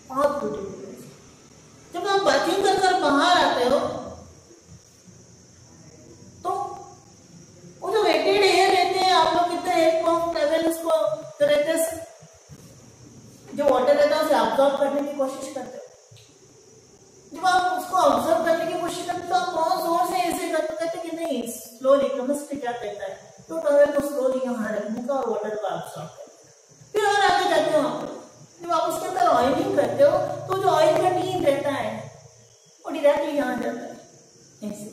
बहुत ब्यूटीफुल। जब आप बाथिंग कर बाहर आते हो तो वो जो वेटेड हेयर रहते हैं, आप लोग कितने हेयर पंप ट्रेवल उसको रहते हैं, जो वाटर रहता है उसे ऑब्जॉर्व करने की कोशिश करते हो। जब आप उसको ऑब्जर्व करने की कोशिश करते हो तो आप बहुत जोर से ऐसे कहते कि नहीं, स्लोली। केमिस्ट्री क्या कहता है? तो टॉवेल को स्लोली यहाँ रखने का और वाटर को ऑब्जर्व करने का। फिर और आगे जाते हो आप, जब आप उसके अंदर ऑयलिंग करते हो तो जो ऑयल का टीन रहता है वो डायरेक्टली यहाँ जाता है। ऐसे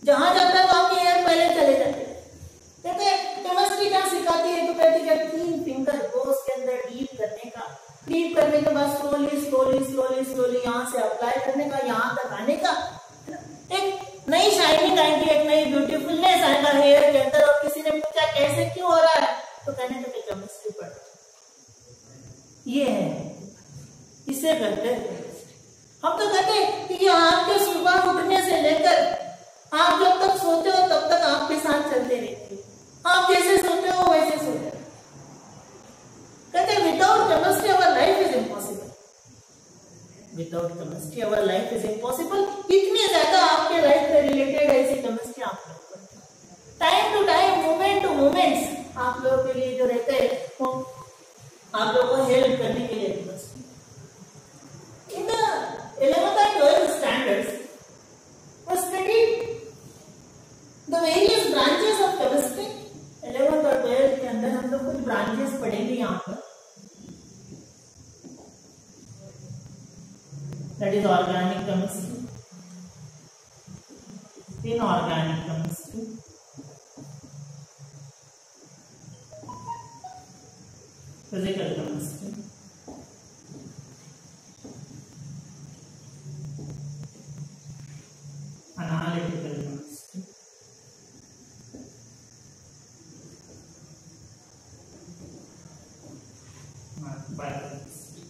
जहां जाता है वो आपके हेयर पहले चले जाते हैं। कहते हैं केमिस्ट्री क्या सिखाती है? तो कहती है 3 फिंगर को उसके अंदर डीप करने का, डीप करने के बाद स्लोली स्लोली स्लोली स्लोली यहाँ से अप्लाई करने का, यहाँ तक आने का। एक नई शाइनिंग आएगी, एक नई ब्यूटीफुलनेस आएगा हेयर के अंदर। और किसी ने पूछा कैसे, क्यों हो रहा है? तो कहने लगे केमिस्ट्री पढ़। ये है, इसे कहते हैं। हम तो कहते हैं कि आपके सुबह उठने से लेकर आप जब तक सोते हो तब तक आपके साथ चलते रहते हैं। आप जैसे सोते हो वैसे सोते हो। कहते हैं without chemistry our life is impossible. Without chemistry our life is impossible. इतनी ज्यादा आपके लाइफ से रिलेटेड ऐसी केमिस्ट्री आप लोग करते हैं। Time to time, moment to moments आप लोगों के लिए जो रहते हैं वो आप लोगों को हेल्प करने के लिए chemistry. In the 11th and 12th standards was studied the various branches of chemistry। 11th और 12th के अंदर हम लोग कुछ ब्रांचेस पढ़ेंगे यहाँ पर। That is organic chemistry, inorganic chemistry, physical chemistry, analytical chemistry, biochemistry।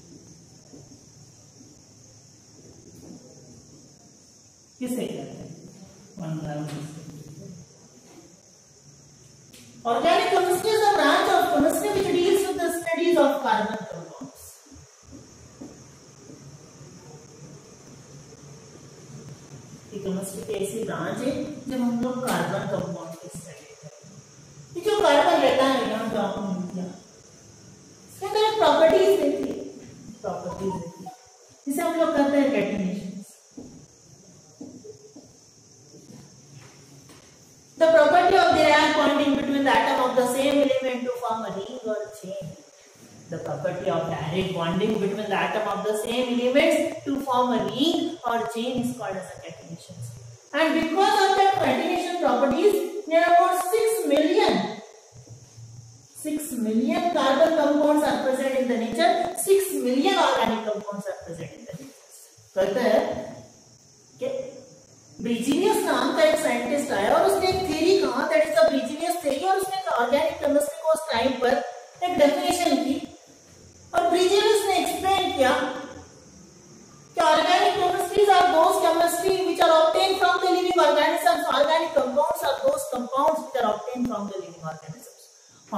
किसे कहते हैं? Organic chemistry is a branch of chemistry which deals with the studies of carbon compounds। ये केमिस्ट्री की ऐसी ब्रांच है जब हम लोग कार्बन कंपाउंड की स्टडी करें। ये जो कार्बन रहता है यहाँ जो आपने लिया, इसके अंदर प्रॉपर्टीज रहती है, प्रॉपर्टीज रहती है जिसे हम लोग कहते हैं catenation. The property of the direct bonding between the atom of the same element to form a ring or chain. The property of direct bonding between the atom of the same elements to form a ring or chain is called as a catenation. And because of that catenation properties, there are about 6 million carbon compounds are present in the nature. 6 million organic compounds are present in the nature. कहते हैं कि ब्रिजीनियस नाम का एक साइंटिस्ट आया और उसने एक थ्योरी कहा, दैट इज द ब्रिजीनियस थ्योरी। और उसने ऑर्गेनिक केमिस्ट्री को उस टाइम पर एक डेफिनेशन की और ब्रिजीनियस ने एक्सप्लेन किया कि organic chemistries are those chemistry which are obtained from the living organisms. Organic compounds are those compounds which are obtained from the living organisms.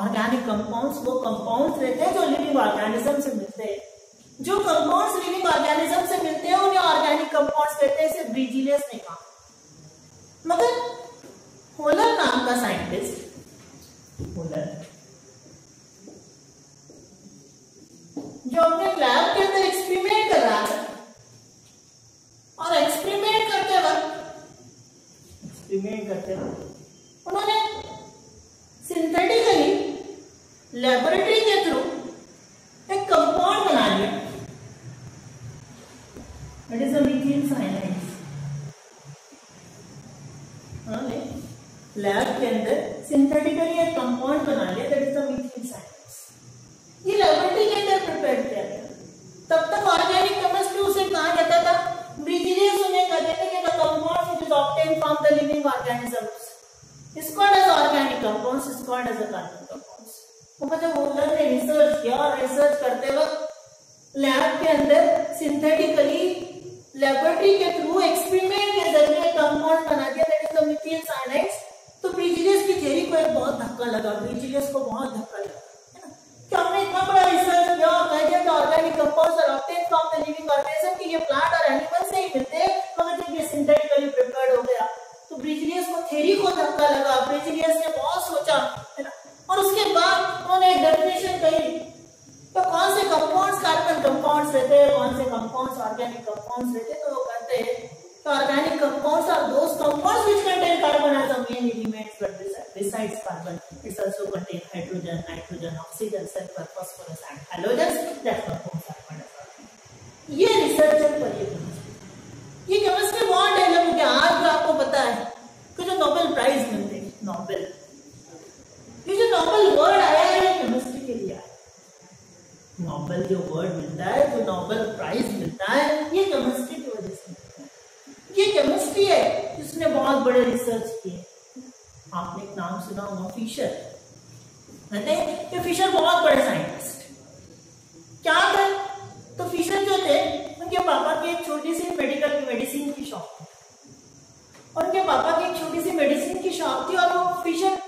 Organic compounds वो कंपाउंड्स रहते हैं जो लिविंग ऑर्गेनिज्म से मिलते हैं। जो कंपाउंड्स लिविंग ऑर्गेनिज्म से मिलते हैं उन्हें ऑर्गेनिक कंपाउंड्स कहते हैं। इसे ब्रिजीनियस ने कहा। मगर होलर नाम का साइंटिस्ट, होलर, जो अपने लैब के अंदर एक्सपेरिमेंट कर रहा था और एक्सपेरिमेंट करते वक्त उन्होंने सिंथेटिकली लेबोरेटरी के थ्रू एक कंपाउंड बना लिया, दैट इज मीथिल साइनाइड। सिंथेटिकली एक कंपाउंड बना लिया, दैट इज द मीथिल साइनेट्स। ये लेबोरेटरी के अंदर प्रिपेयर किया गया। तब तक ऑर्गेनिक केमिस्ट्री उसे कहा जाता था, ब्रिजिलियस उन्हें कहते थे कि the compound which is obtained from the living organisms is called as organic compounds, is called as the carbon compounds. वो मतलब उन्होंने रिसर्च किया और रिसर्च करते वक्त लैब के अंदर सिंथेटिकली लेबोरेटरी के थ्रू एक्सपेरिमेंट के जरिए कंपाउंड बना दिया, दैट इज द मीथिल साइनेट्स। तो ब्रिजिलियस की थ्योरी को एक बहुत धक्का लगा, ब्रिजिलियस को बहुत धक्का लगा कि हमने इतना बड़ा रिसर्च किया और कह दिया कि organic compounds are obtained from the living organism, कि ये प्लांट और एनिमल से ही मिलते हैं, मगर जब ये सिंथेटिकली प्रिपेयर्ड हो गया तो ब्रिजिलियस को थ्योरी को धक्का लगा। ब्रिजिलियस ने बहुत सोचा, है ना, और उसके बाद उन्होंने एक डेफिनेशन कही तो कौन से कंपाउंड्स कार्बन कंपाउंड्स रहते हैं, कौन से कंपाउंड्स ऑर्गेनिक कंपाउंड्स रहते हैं। तो वो कहते हैं कि organic compounds are those compounds which contain carbon as the main elements, but besides carbon it also contain hydrogen, nitrogen, oxygen, sulfur, phosphorus and halogens that form carbon dioxide। ये रिसर्चर पर ये केमिस्ट्री बहुत डेवलप हो गया। आज आपको पता है कि जो नोबेल प्राइज मिलते हैं, नोबेल, ये जो नोबेल वर्ड आया है ये केमिस्ट्री के लिए आया। नोबेल जो वर्ड मिलता है, जो नोबेल प्राइज मिलता है, ये केमिस्ट्री की वजह से मिलता है। ये केमिस्ट्री है जिसने बहुत बड़े रिसर्च किए। आपने एक नाम सुना होगा, फिशर। कहते हैं कि फिशर बहुत बड़े साइंटिस्ट क्या थे। तो फिशर जो थे उनके पापा की एक छोटी सी मेडिसिन की शॉप थी, और उनके पापा की एक छोटी सी मेडिसिन की शॉप थी। और वो फिशर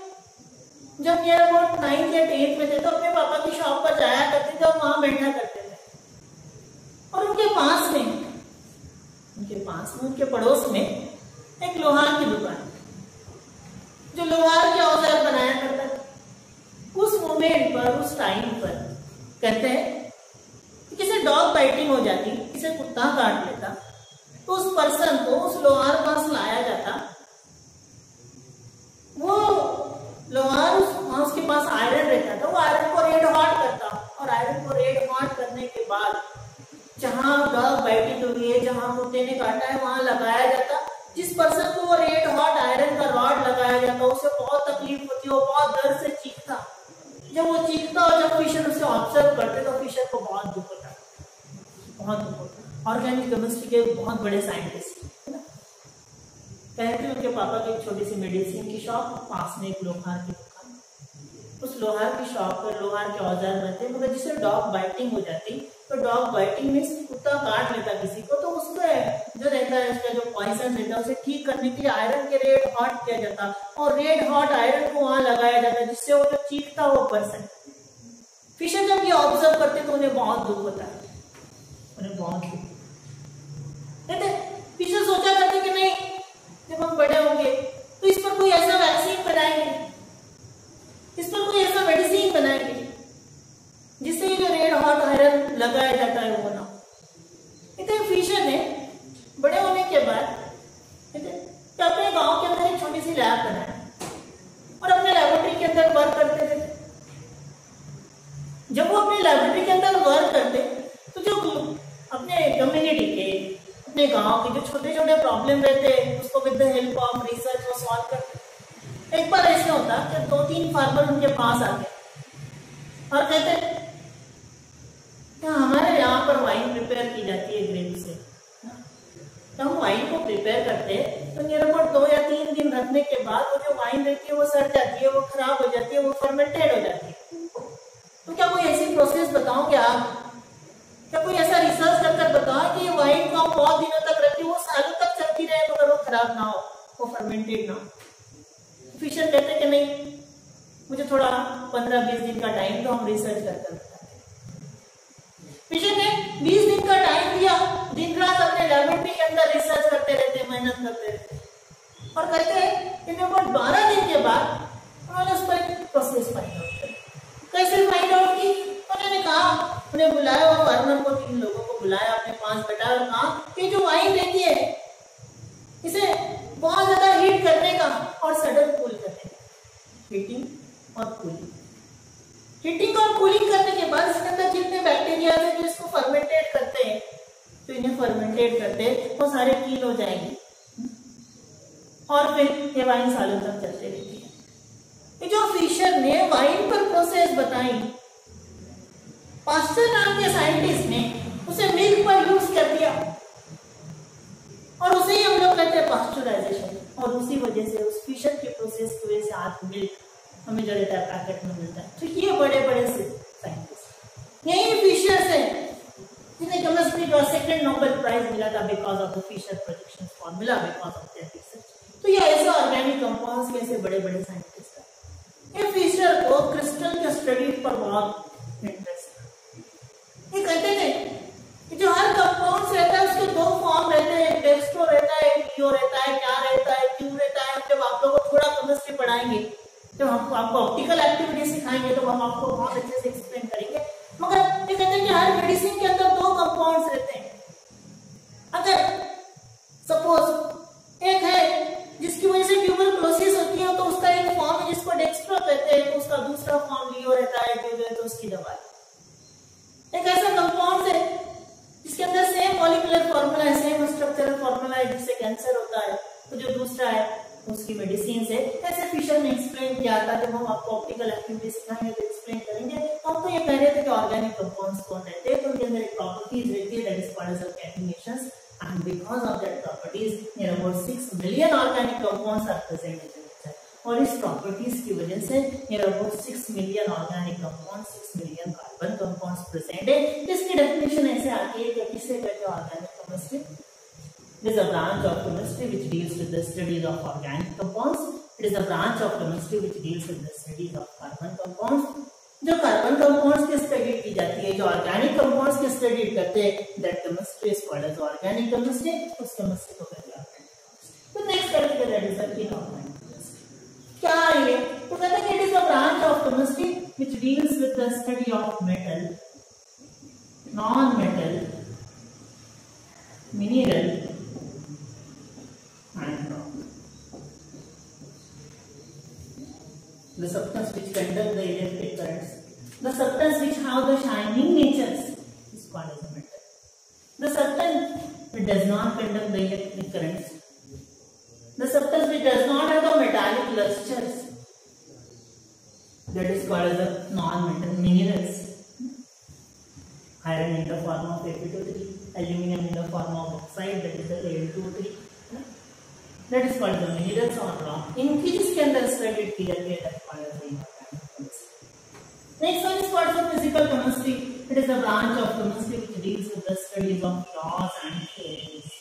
जब नियर अबाउट 9th या 10th में थे तो अपने पापा की शॉप पर जाया करते थे और वहां बैठा करते थे। और उनके पास में उनके पड़ोस में एक लोहार की दुकान, जो लोहार के औजार बनाया करता था। उस मोमेंट पर, उस टाइम पर कहते हैं कि किसी डॉग बाइटिंग हो जाती, किसी कुत्ता काट लेता, तो उस पर्सन को उस लोहार पास लाया जाता। वो लोहार उसके पास आयरन रहता था, वो आयरन को रेड हॉट करता, और आयरन को रेड हॉट करने के बाद जहां डॉग बाइटिंग हुई है, जहां कुत्ते ने काटा है, वहां लगाया जाता। जिस पर्सन को वो रेड हॉट आयरन का रॉड लगाया जाता, उसे बहुत तकलीफ होती, वो बहुत दर्द से चीखता। जब वो चीखता और जब फिशर उसे ऑब्जर्व करते तो फिशर को बहुत दुख होता, बहुत दुख होता। ऑर्गेनिक केमिस्ट्री के बहुत बड़े साइंटिस्ट, है ना, कहते उनके पापा की एक छोटी सी मेडिसिन की शॉप, पास में एक लोहार की दुकान। उस लोहार की शॉप पर लोहार के औजार बनते, मगर जिसे डॉग बाइटिंग हो जाती, तो डॉग बाइटिंग में कुत्ता काट लेता किसी को, तो उसका जो रहता है, उसका जो पॉइजन रहता है, उसे ठीक करने के लिए आयरन के रेड हॉट किया जाता, और रेड हॉट आयरन को वहां लगाया जाता, जिससे वो जो चीखता वो पर्सन। फिशर जब ये ऑब्जर्व करते तो उन्हें बहुत दुख होता है, उन्हें बहुत दुख। फिशर सोचा करते कि नहीं, जब हम बड़े होंगे तो इस पर कोई ऐसा वैक्सीन बनाएंगे, इस पर कोई ऐसा मेडिसिन बनाएंगे जिससे ये जो रेड हॉट आयरन लगाया जाता है वो ना। इतने फिशर ने बड़े होने के बाद तो अपने गांव के अंदर एक छोटी सी लैब बनाया और अपने लेबोरेटरी के अंदर वर्क करते थे। जब वो अपने लेबोरेटरी के अंदर वर्क करते तो जो अपने कम्युनिटी के, अपने गांव के जो छोटे छोटे प्रॉब्लम रहते उसको with the help of research वो सॉल्व करते। एक बार ऐसा होता कि 2-3 फार्मर उनके पास आ गए और कहते हमारे यहाँ पर वाइन प्रिपेयर की जाती है ग्रेप से। तो हम वाइन को प्रिपेयर करते हैं तो नियर अबाउट 2 या 3 दिन रखने के बाद वो जो वाइन रहती है वो सड़ जाती है, वो खराब हो जाती है, वो फर्मेंटेड हो जाती है। तो क्या कोई ऐसी प्रोसेस बताओगे आप? क्या कोई ऐसा रिसर्च कर बताओ कि ये वाइन को हम बहुत दिनों तक रखें, वो सालों तक चलती रहे मगर वो खराब ना हो, वो फर्मेंटेड ना हो? फिशर कहते कि नहीं, मुझे थोड़ा 15-20 दिन का टाइम दो, हम रिसर्च करते हैं। फिशर ने 20 दिन का टाइम दिया, दिन रात अपने लेबोरेटरी के अंदर रिसर्च करते रहते, मेहनत करते रहते, और कहते हैं कि 12 दिन के बाद उन्होंने उस पर एक प्रोसेस फाइंड आउट किया। कैसे फाइंड आउट की? उन्होंने कहा, उन्हें बुलाया और फार्मर को 3 लोगों को बुलाया अपने पास बैठा और कहा कि जो वाइन रहती है इसे बहुत ज्यादा हीट करने का और सडन कूल करने का, हीटिंग और कूलिंग। हीटिंग और कूलिंग करने के बाद इसके अंदर जितने बैक्टीरिया है जो इसको फर्मेंटेट करते हैं, तो इन्हें फर्मेंटेट करते वो सारे कील हो जाएंगे और फिर ये वाइन सालों तक चलते रहती है। ये जो फिशर ने वाइन पर प्रोसेस बताई, पास्टर नाम के साइंटिस्ट ने उसे मिल्क पर यूज कर दिया और उसे ही हम लोग कहते हैं पास्चराइजेशन। और उसी वजह से उस फिशर के प्रोसेस की वजह से आज मिल्क हमें जो रहता है पैकेट में मिलता है। तो ये बड़े बड़े साइंटिस्ट, यही फिशर से जिन्हें केमिस्ट्री का सेकंड नोबेल प्राइज मिला था because of the Fischer production formula, because of their research. तो ये ऐसे ऑर्गेनिक कंपाउंड्स के ऐसे बड़े बड़े साइंटिस्ट हैं। ये फिशर को क्रिस्टल के स्टडी पर बहुत इंटरेस्ट है। ये कहते थे कि जो हर कंपाउंड रहता है उसके दो फॉर्म रहते हैं, डेक्स्ट्रो रहता है, लियो रहता है, क्या रहता है, क्यों रहता है। जब आप लोगों को थोड़ा केमिस्ट्री पढ़ाएंगे, जब हम आपको ऑप्टिकल एक्टिविटी सिखाएंगे तो हम आपको बहुत अच्छे से एक्सप्लेन करेंगे। मगर ये कहते हैं कि हर मेडिसिन के अंदर दो कंपाउंड्स रहते हैं। अगर सपोज एक है जिसकी वजह से ट्यूबरक्लोसिस होती है तो उसका एक फॉर्म है जिसको डेक्स्ट्रो कहते हैं, तो उसका दूसरा फॉर्म लियो रहता है, तो उसकी दवा। एक ऐसा कंपाउंड है जिसके अंदर सेम मॉलिक्यूलर फॉर्मूला है, सेम स्ट्रक्चरल फॉर्मूला है, जिससे कैंसर होता है, तो जो दूसरा है उसकी मेडिसिन से। ऐसे फिशर ने एक्सप्लेन किया था। जब हम आपको ऑप्टिकल एक्टिविटी सिखाएंगे तो एक्सप्लेन करेंगे। हम तो ये कह रहे थे कि ऑर्गेनिक कंपाउंड्स कौन रहते हैं, तो उनके अंदर एक प्रॉपर्टीज रहती है that is called as catenations, and because of that properties near about 6 million organic compounds are present in nature. और इस प्रॉपर्टीज की वजह से near about 6 million organic compounds, 6 million carbon compounds present है। इसकी डेफिनेशन ऐसे आती है कि किससे कहते हैं organic chemistry. It is a branch of chemistry which deals with the studies of organic compounds. It is a branch of chemistry which deals with the studies of carbon compounds. जो कार्बन कंपाउंड्स की स्टडी की जाती है, जो ऑर्गेनिक कंपाउंड्स की स्टडी करते हैं, that chemistry is called as organic chemistry. उस केमिस्ट्री को कहते हैं ऑर्गेनिक केमिस्ट्री। तो नेक्स्ट करके that is the inorganic chemistry. क्या है ये? तो कहते हैं कि it is a branch of chemistry which deals with the study of metal, non metal, mineral and rock. The substance which conduct the electric currents, the substance which have the shining natures is called as a metal. The substance which does not conduct the electric currents, the substance which does not have the metallic lusters, that is called as a non-metal minerals. Iron in the form of Fe2O3, aluminum in the form of oxide, that is the Al2O3. That is called the minerals or rock. इनकी जिसके अंदर स्टडी की जाती है that is called as inorganic chemistry. Next one is called the physical chemistry. It is a branch of chemistry which deals with the studies of laws and theories.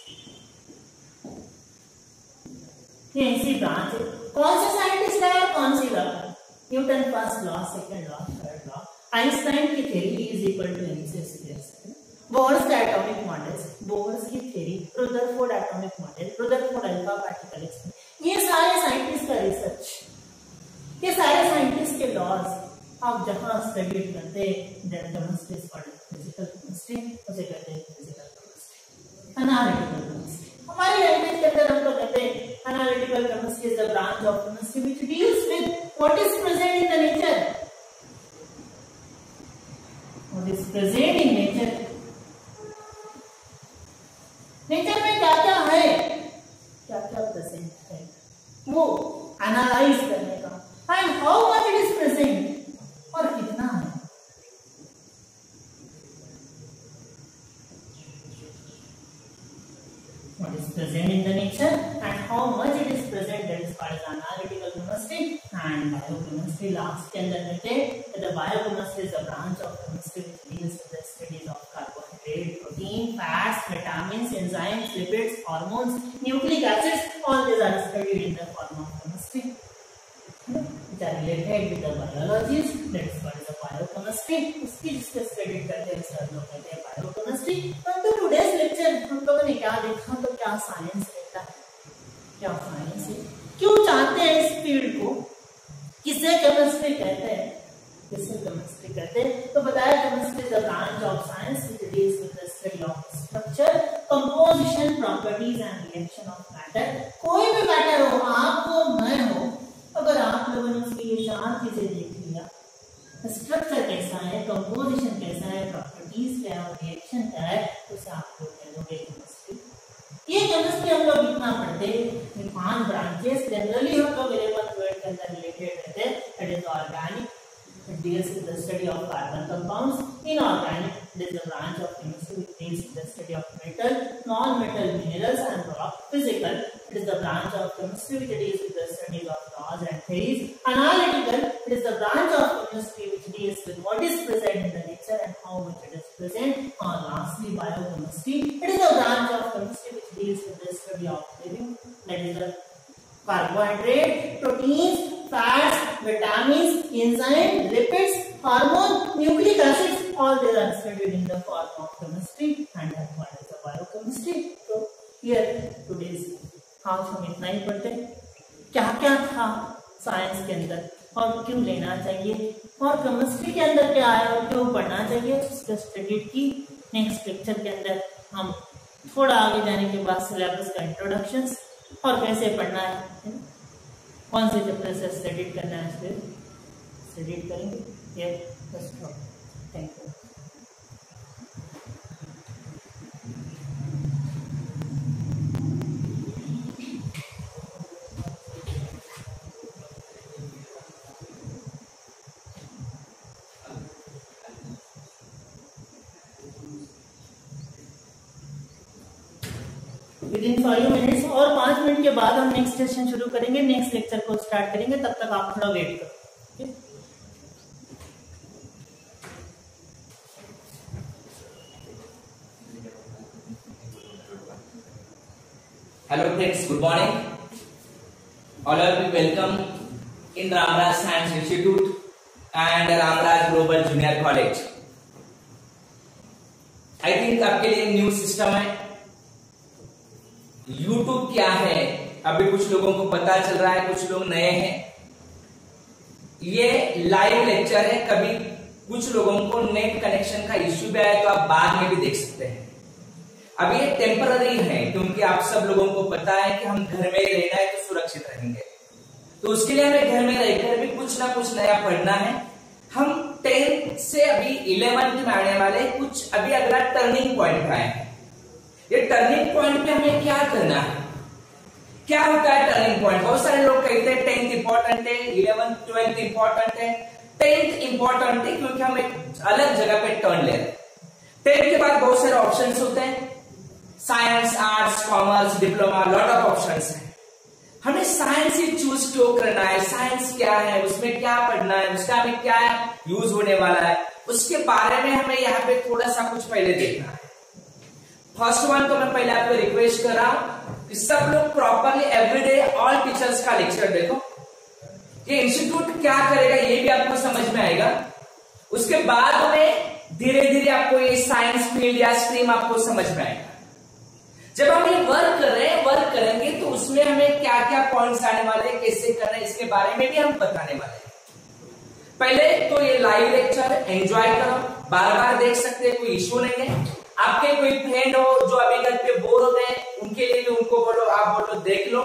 ये ऐसी ब्रांच है। कौन सा साइंटिस्ट है और कौन सी law? Newton first law, second law, third law, Einstein की theory is equal to mc square. Bohr's के एटॉमिक मॉडल्स, बोर्स की theory, Rutherford atomic model, Rutherford alpha particle experiment, ये सारे साइंटिस्ट का रिसर्च, ये सारे साइंटिस्ट के लॉज आप जहां स्टडी करते हैं that chemistry is called physical chemistry. उसे कहते हैं फिजिकल केमिस्ट्री। एनालिटिकल केमिस्ट्री हमारी लैंग्वेज के अंदर हम लोग कहते हैं analytical chemistry is the branch of chemistry which deals with what is present in the nature, what is present in nature. Nature में क्या क्या है, क्या क्या प्रेजेंट है, वो एनालाइज करने का, and how much it is present, और कितना है। What is present in the nature and how much it is present, that is called analytical chemistry. And biochemistry last के अंदर कहते हैं the biochemistry is a branch of chemistry which deals with the studies of carbohydrate, protein, fats, vitamins, enzymes, lipids, hormones, nucleic acids. All these are studied in the form of chemistry, which are related with the biologies. That is called the biochemistry. उसकी जिसके स्टडी करते हैं सर लोग कहते हैं biochemistry. परंतु today's lecture हम लोगों ने क्या देखा, तो क्या साइंस रहता है, क्या साइंस है, क्यों चाहते हैं इस फील्ड को, किसे केमिस्ट्री कहते हैं, किसे केमिस्ट्री कहते हैं। तो बताया chemistry is the branch of science which deals with the study of structure, composition, properties and reaction of matter. कोई भी मैटर हो, आप हो, मैं हो, अगर आप लोगों ने उसकी ये चार चीजें देख लिया, स्ट्रक्चर कैसा है, कंपोजिशन कैसा है, प्रॉपर्टीज क्या है और रिएक्शन क्या है, तो उसे आप लोग कह दोगे केमिस्ट्री। ये केमिस्ट्री हम लोग इतना पढ़ते हैं, 5 ब्रांचेस जनरली हम लोग 11th 12th के अंदर रिलेटेड रहते हैं। is organic. It deals with the study of carbon compounds. Inorganic, it is a branch of chemistry which deals with the study of metal, non-metal minerals and rock. Physical, it is the branch of chemistry which deals with the study of laws and theories. Analytical, it is the branch of chemistry which deals with what is present in the nature and how much it is present. And lastly, biochemistry, it is a branch of chemistry which deals with the study of living, that is the carbohydrate, proteins, fats, vitamins, enzymes, lipids, hormones, nucleic acids, all these are studied in the form of chemistry, and that's what is the biochemistry. So here today's आज हम इतना ही पढ़ते हैं, क्या क्या था साइंस के अंदर और क्यों लेना चाहिए और केमिस्ट्री के अंदर क्या है और क्यों पढ़ना चाहिए, उसका स्टडी की। नेक्स्ट लेक्चर के अंदर हम थोड़ा आगे जाने के बाद सिलेबस का इंट्रोडक्शन और कैसे पढ़ना है, कौन से चैप्टर से स्टडी करना है, फिर स्टडी करेंगे। ये थैंक यू। विदिन 5 मिनट्स और 5 मिनट के बाद हम नेक्स्ट सेशन शुरू करेंगे, नेक्स्ट लेक्चर को स्टार्ट करेंगे, तब तक आप थोड़ा वेट करो। Hello friends, good morning. All of you welcome in Ramraj Science Institute and Ramraj Global Junior College. I think आपके लिए न्यू सिस्टम है। YouTube क्या है अभी कुछ लोगों को पता चल रहा है, कुछ लोग नए हैं। ये लाइव लेक्चर है, कभी कुछ लोगों को नेट कनेक्शन का इश्यू भी आया तो आप बाद में भी देख सकते हैं। अब ये टेम्पररी है क्योंकि आप सब लोगों को पता है कि हम घर में ही रहना है तो सुरक्षित रहेंगे, तो उसके लिए हमें घर में रहकर भी कुछ ना कुछ नया पढ़ना है। हम 10th से अभी 11th में आने वाले कुछ अभी अगला टर्निंग पॉइंट पे आए हैं। ये टर्निंग पॉइंट पे हमें क्या करना है, क्या होता है टर्निंग पॉइंट? बहुत सारे लोग कहते हैं 10th इंपॉर्टेंट है, 11th 12th इंपॉर्टेंट है। 10th इंपॉर्टेंट है क्योंकि हम एक अलग जगह पे टर्न ले रहे हैं। 10th के बाद बहुत सारे ऑप्शंस होते हैं, science, arts, commerce, diploma, lot of options है। हमें साइंस ही चूज क्यों करना है, साइंस क्या है, उसमें क्या पढ़ना है, उसका हमें क्या यूज होने वाला है, उसके बारे में हमें यहाँ पे थोड़ा सा कुछ पहले देखना है। फर्स्ट वन तो मैं पहले आपको रिक्वेस्ट कर रहा हूं कि सब लोग प्रॉपरली एवरीडे ऑल टीचर्स का लेक्चर देखो। ये इंस्टीट्यूट क्या करेगा ये भी आपको समझ में आएगा। उसके बाद में धीरे धीरे आपको ये साइंस फील्ड या स्ट्रीम आपको समझ में आएगा। जब हम ये वर्क करेंगे तो उसमें हमें क्या क्या पॉइंट्स आने वाले हैं, कैसे करना है, इसके बारे में भी हम बताने वाले हैं। पहले तो ये लाइव लेक्चर एंजॉय करो, बार बार देख सकते हैं, कोई इश्यू नहीं है। आपके कोई फ्रेंड हो जो अभी घर पे बोर होते हैं, उनके लिए भी उनको बोलो, आप बोलो देख लो,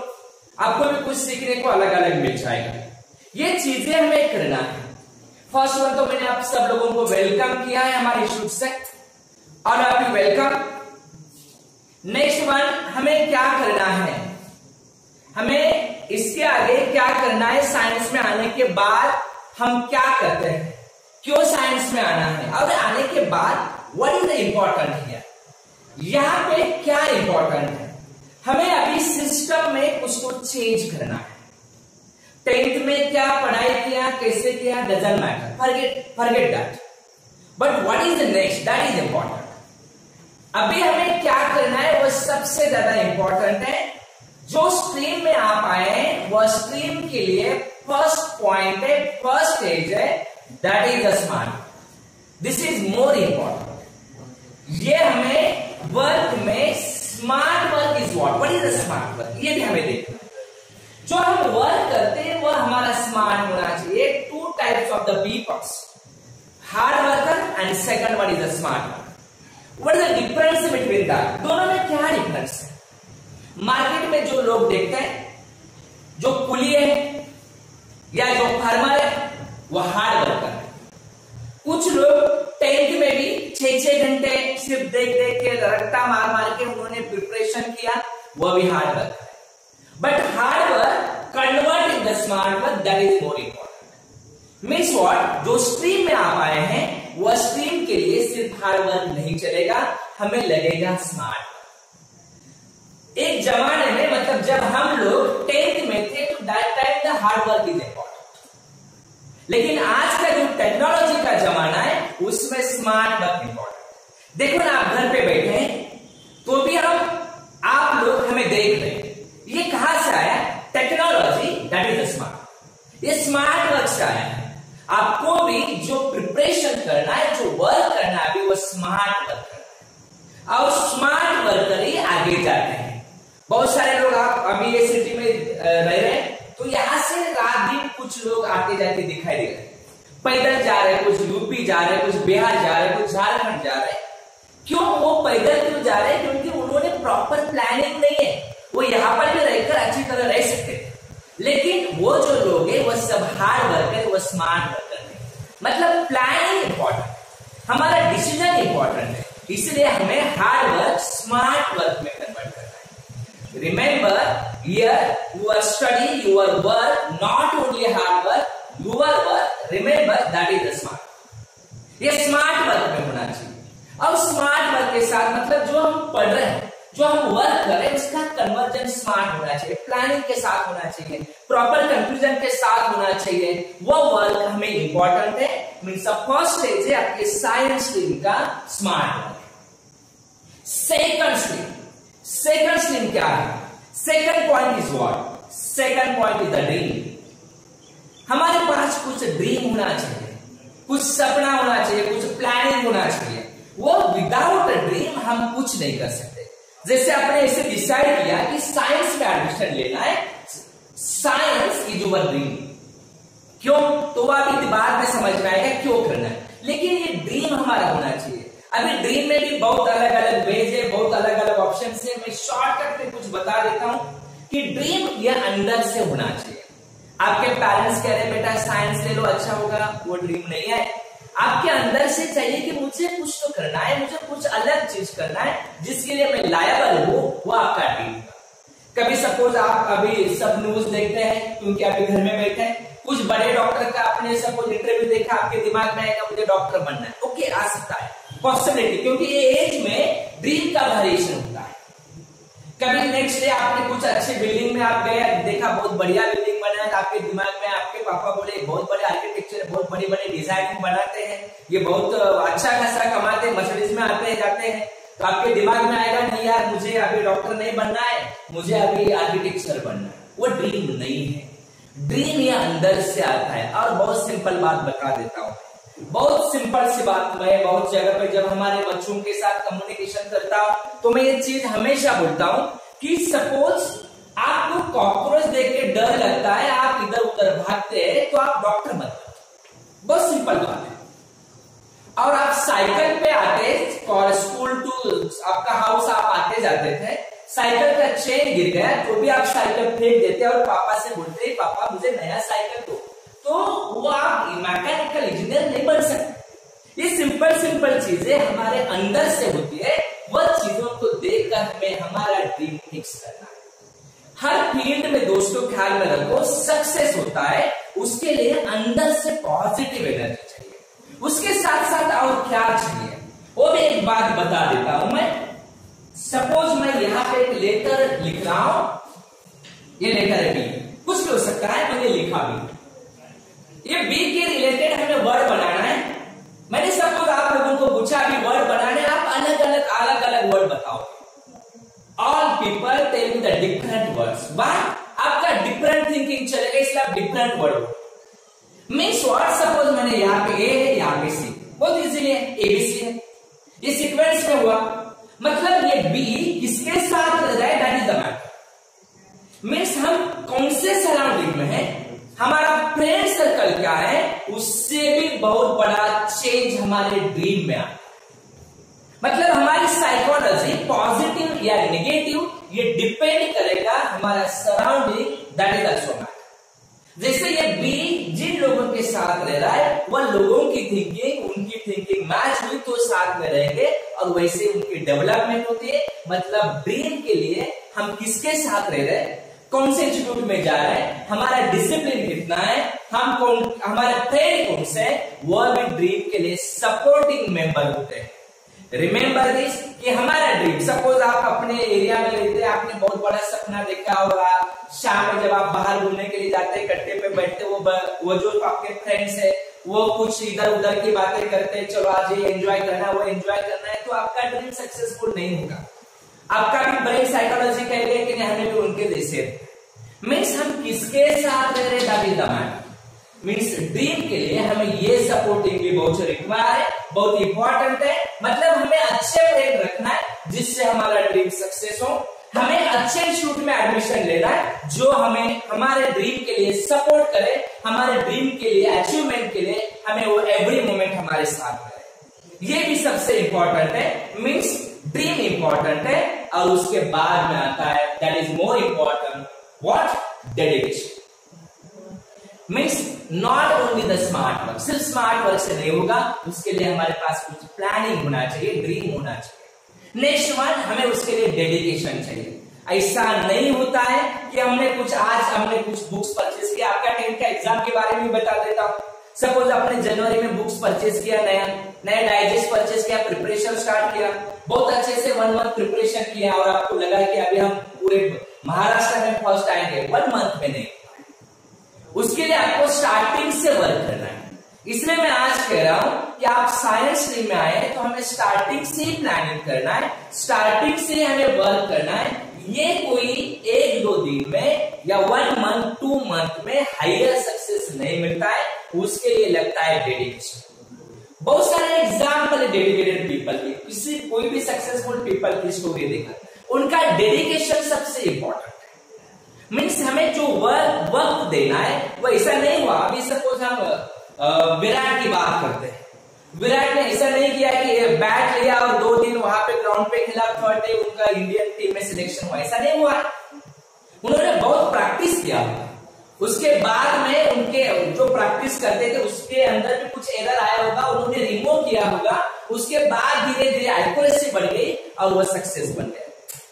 आपको भी कुछ सीखने को अलग अलग मिल जाएगा। ये चीजें हमें करना है। फर्स्ट वन तो मैंने आप सब लोगों को वेलकम किया है हमारे इंस्टीट्यूट से, और आप वेलकम। नेक्स्ट वन हमें क्या करना है, हमें इसके आगे क्या करना है, साइंस में आने के बाद हम क्या करते हैं, क्यों साइंस में आना है, और आने के बाद what is the important here, यहां पे क्या इंपॉर्टेंट है। हमें अभी सिस्टम में कुछ को चेंज करना है। 10th में क्या पढ़ाई किया, कैसे किया, doesn't matter, forget that, but what is the next, that is important. अभी हमें क्या करना है वो सबसे ज्यादा इंपॉर्टेंट है। जो स्ट्रीम में आप आए हैं वो स्ट्रीम के लिए फर्स्ट पॉइंट है, फर्स्ट स्टेज है, that is the smart. This is more important. ये हमें वर्क में smart work is what is the smart work, ये भी हमें देखना है। जो हम वर्क करते हैं वो हमारा स्मार्ट होना चाहिए। 2 types of the peoples, hard worker and second one is the smart worker. What is the difference between that? दोनों में क्या डिफरेंस है? मार्केट में जो लोग देखते हैं, जो कुली है या जो फार्मर है वो हार्ड वर्कर है। कुछ लोग 10th में भी 6-6 घंटे सिर्फ देख के रट्टा मार के उन्होंने प्रिपरेशन किया, वो भी हार्ड वर्क है। But hard work convert in the smart work, that is more important. Means what, जो स्ट्रीम में आप आए हैं वह स्ट्रीम के लिए सिर्फ हार्ड वर्क नहीं चलेगा, हमें लगेगा स्मार्ट। एक जमाने में मतलब जब हम लोग 10th में थे तो that time the hard work is important, लेकिन आज का जो टेक्नोलॉजी का जमाना है उसमें स्मार्ट वर्क इंपॉर्टेंट। देखो ना, आप घर पे बैठे हैं तो भी आप लोग हमें देख रहे हैं, ये कहां से आया? Technology, that is the smart. ये स्मार्ट वर्क से आया है। आपको भी जो प्रिपरेशन करना है, जो वर्क करना है, अभी वो स्मार्ट वर्क करना है और स्मार्ट वर्कर ही आगे जाते हैं। बहुत सारे लोग, आप अभी ये सिटी में रह रहे हैं तो यहां से रात दिन कुछ लोग आते जाते दिखाई दे रहे हैं, पैदल जा रहे हैं, कुछ यूपी जा रहे हैं, कुछ बिहार जा रहे हैं, कुछ झारखंड जा रहे हैं। क्यों वो पैदल क्यों जा रहे हैं? क्योंकि उन्होंने प्रॉपर प्लानिंग नहीं है। वो यहाँ पर भी रहकर अच्छी तरह रह सकते हैं, लेकिन वो जो लोग हैं वो सब हार्ड वर्कर, वो स्मार्ट वर्कर है। मतलब प्लानिंग इंपॉर्टेंट, हमारा डिसीजन इंपॉर्टेंट है, इसलिए हमें हार्ड वर्क स्मार्ट वर्क में कन्वर्ट करना है। Remember, here you are studying your work, not only hard work, your work, remember that is the smart। ये स्मार्ट वर्क में होना चाहिए। और स्मार्ट वर्क के साथ मतलब जो हम पढ़ रहे हैं, जो हम वर्क कर रहे हैं, उसका कन्वर्जन स्मार्ट होना चाहिए, प्लानिंग के साथ होना चाहिए, प्रॉपर कंक्लूजन के साथ होना चाहिए। वो वर्क हमें इंपॉर्टेंट है। मीन्स फर्स्ट स्टेज है आपके साइंस स्ट्रीम का स्मार्ट वर्क। सेकंड स्ट्रीम क्या है? Second point is what? Second point is the dream. हमारे पास कुछ ड्रीम होना चाहिए, कुछ सपना होना चाहिए, कुछ प्लानिंग होना चाहिए। वो विदाउट ड्रीम हम कुछ नहीं कर सकते। जैसे आपने इसे डिसाइड किया कि साइंस में एडमिशन लेना है, साइंस इज योर ड्रीम। क्यों? तो अभी बाद में समझ में आएगा क्यों करना है, लेकिन ये ड्रीम हमारा होना चाहिए। अभी ड्रीम में भी बहुत अलग अलग वेज है, बहुत अलग अलग ऑप्शन है। मैं शॉर्टकट में कुछ बता देता हूं कि ड्रीम ये अंदर से होना चाहिए। आपके पेरेंट्स कह रहे बेटा साइंस ले लो अच्छा होगा, वो ड्रीम नहीं है। आपके अंदर से चाहिए कि मुझे कुछ तो करना है, मुझे कुछ अलग चीज करना है जिसके लिए मैं लायबल हूं, वो आपका ड्रीम। कभी सपोज आप अभी सब न्यूज देखते हैं क्योंकि अभी घर में बैठे हैं, कुछ बड़े डॉक्टर का आपने सपोज इंटरव्यू देखा, आपके दिमाग में आएगा मुझे डॉक्टर बनना है। ओके, आ सकता है पॉसिबिलिटी, क्योंकि ये एज में ड्रीम का वेरिएशन होता है। कभी नेक्स्ट डे आपने कुछ अच्छे बिल्डिंग में आप गए, देखा बहुत बढ़िया बिल्डिंग बना है, आपके दिमाग में आपके पापा बोले बहुत बड़े आर्किटेक्चर, बहुत बड़े बड़े डिजाइन बनाते हैं, ये बहुत अच्छा खासा कमाते हैं, मर्सिडीज में आते हैं जाते हैं, तो आपके दिमाग में आएगा नहीं यार मुझे अभी डॉक्टर नहीं बनना है, मुझे अभी आर्किटेक्चर बनना है। वो ड्रीम नहीं है, ड्रीम ये अंदर से आता है। और बहुत सिंपल बात बता देता हूँ, बहुत सिंपल सी बात। मैं बहुत जगह पे जब हमारे बच्चों के साथ कम्युनिकेशन करता हूं तो मैं ये चीज हमेशा बोलता हूं कि सपोज आपको कॉकरोच देख के डर लगता है, आप इधर उधर भागते हैं, तो आप डॉक्टर मत बनो। बहुत सिंपल बात है। और आप साइकिल पे आते और स्कूल टू आपका हाउस आप आते जाते थे, साइकिल का चेन गिर गया तो भी आप साइकिल फेंक देते और पापा से बोलते पापा मुझे नया साइकिल दो, तो वो आप मैकेनिकल इंजीनियर नहीं बन सकते। ये सिंपल चीजें हमारे अंदर से होती है, वह चीजों को देखकर हमें हमारा ड्रीम फिक्स करना है। हर फील्ड में दोस्तों ख्याल में रखो, सक्सेस होता है उसके लिए अंदर से पॉजिटिव एनर्जी चाहिए, उसके साथ साथ और क्या चाहिए वो भी एक बात बता देता हूं मैं। सपोज मैं यहाँ पे एक लेटर लिख रहा हूं, ये लेटर है बी, कुछ भी हो सकता है, मैंने लिखा भी। ये बी के रिलेटेड हमें वर्ड बनाना है। मैंने सपोज आप लोगों को पूछा अभी वर्ड बनाने, आप अलग अलग वर्ड बताओ। All people tell me the different words, आपका डिफरेंट थिंकिंग चलेगा, इसलिए आप different word means what. Suppose मैंने यहाँ पे ए है, यहाँ पे सी, बहुत इजीली है, एबीसी है, ये सीक्वेंस में हुआ। मतलब ये बी किसके साथ रह रहा है, that is the matter. Means हम कौन से सराउंडिंग में है, हमारा फ्रेंड सर्कल क्या है, उससे भी बहुत बड़ा चेंज हमारे ड्रीम में आता है। मतलब हमारी साइकोलॉजी पॉजिटिव या नेगेटिव ये डिपेंड करेगा हमारा surrounding, that is also matter. जैसे ये बी जिन लोगों के साथ रह रहा है वह लोगों की थिंकिंग, उनकी थिंकिंग मैच हुई तो साथ में रहेंगे और वैसे उनकी डेवलपमेंट होती है। मतलब ड्रीम के लिए हम किसके साथ रह रहे हैं, कौन से इंस्टीट्यूट में जा रहे हैं, हमारा डिसिप्लिन कितना है, हम कौन, हमारे फ्रेंड कौन से, वह भी ड्रीम के लिए सपोर्टिंग मेंबर होते हैं। रिमेंबर दिस कि हमारा ड्रीम, सपोज आप अपने एरिया में रहते हैं, आपने बहुत बड़ा सपना देखा होगा, शाम में जब आप बाहर घूमने के लिए जाते हैं, कट्टे पे बैठते, वो जो आपके फ्रेंड्स है वो कुछ इधर उधर की बातें करते हैं, चलो आज ये एंजॉय करना है, वो एंजॉय करना है, तो आपका ड्रीम सक्सेसफुल नहीं होगा। आपका भी ब्रेन साइकोलॉजी कहेगा कि नहीं हमें भी उनके जैसे, मीन्स हम किसके साथ रह रहे दादी दमाद, मीन्स ड्रीम के लिए हमें ये सपोर्टिंग भी बहुत रिक्वायर है, बहुत इंपॉर्टेंट है। मतलब हमें अच्छे फ्रेंड रखना है जिससे हमारा ड्रीम सक्सेस हो, हमें अच्छे इंस्टीट्यूट में एडमिशन लेना है जो हमें हमारे ड्रीम के लिए सपोर्ट करे, हमारे ड्रीम के लिए अचीवमेंट के लिए हमें वो एवरी मोमेंट हमारे साथ रहे। ये भी सबसे इंपॉर्टेंट है, मीन्स ड्रीम इंपॉर्टेंट है और उसके बाद में आता है that is more important what, dedication. Means not only the smart work, सिर्फ स्मार्ट वर्क से नहीं होगा, उसके लिए हमारे पास कुछ प्लानिंग होना चाहिए, ड्रीम होना चाहिए। नेक्स्ट वन, हमें उसके लिए डेडिकेशन चाहिए। ऐसा नहीं होता है कि हमने कुछ बुक्स परचेज किया, आपका 10th का एग्जाम के बारे में बता देता हूं। सपोज आपने जनवरी में बुक्स परचेज किया, नया डाइजेस्ट परचेज किया, प्रिपरेशन स्टार्ट किया, बहुत अच्छे से 1 मंथ प्रिपरेशन किया और आपको लगा कि अभी हम पूरे महाराष्ट्र में फर्स्ट आएंगे, 1 मंथ में नहीं। उसके लिए आपको स्टार्टिंग से वर्क करना है। इसलिए मैं आज कह रहा हूं कि आप साइंस स्ट्रीम में आए तो हमें स्टार्टिंग से ही प्लानिंग करना है, स्टार्टिंग से हमें वर्क करना है। ये कोई 1-2 दिन में या 1 मंथ 2 मंथ में हायर सक्सेस नहीं मिलता है, उसके लिए लगता है डेडिकेशन। बहुत सारे एग्जाम्पल है डेडिकेटेड पीपल की, किसी कोई भी सक्सेसफुल पीपल की स्टोरी देखा, उनका डेडिकेशन सबसे इंपॉर्टेंट है। मीन्स हमें जो वक्त देना है वो ऐसा नहीं हुआ, अभी सपोज हम विराट की बात करते हैं, विराट ने ऐसा नहीं किया कि बैट लिया और 2 दिन वहां पे ग्राउंड पे खेला, 3rd डे उनका इंडियन टीम में सिलेक्शन हुआ, ऐसा नहीं हुआ। उन्होंने बहुत प्रैक्टिस किया, उसके बाद में उनके जो प्रैक्टिस करते थे उसके अंदर भी कुछ एरर आया होगा, उन्होंने रिमूव किया होगा, उसके बाद धीरे धीरे एक्यूरेसी बढ़ गई और वह सक्सेस बन गया।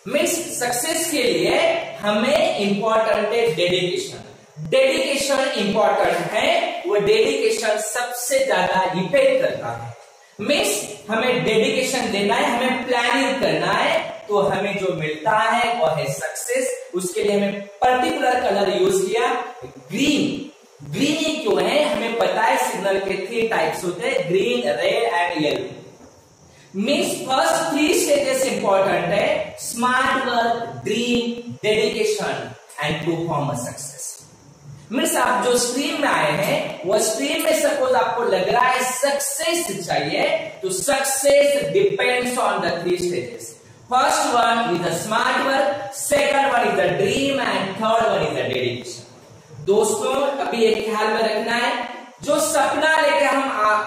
मीन्स सक्सेस के लिए हमें इंपॉर्टेंट है डेडिकेशन। डेडिकेशन इंपॉर्टेंट है, वो डेडिकेशन सबसे ज्यादा डिपेंड करता है। मीन्स हमें डेडिकेशन देना है, हमें प्लानिंग करना है, तो हमें जो मिलता है वो है सक्सेस। उसके लिए हमें पर्टिकुलर कलर यूज किया, ग्रीन। ग्रीन ही क्यों है, हमें पता है सिग्नल के 3 टाइप्स होते हैं, green, red and yellow. Means first 3 stages important है, smart work, dream, dedication and perform a success. Means आप जो स्ट्रीम में आए हैं वो स्ट्रीम में सपोज आपको लग रहा है सक्सेस चाहिए, तो success depends on the 3 stages. First one is the smart work, second one is the dream and third one is the dedication. दोस्तों अभी एक ख्याल में रखना है, जो सपना लेकर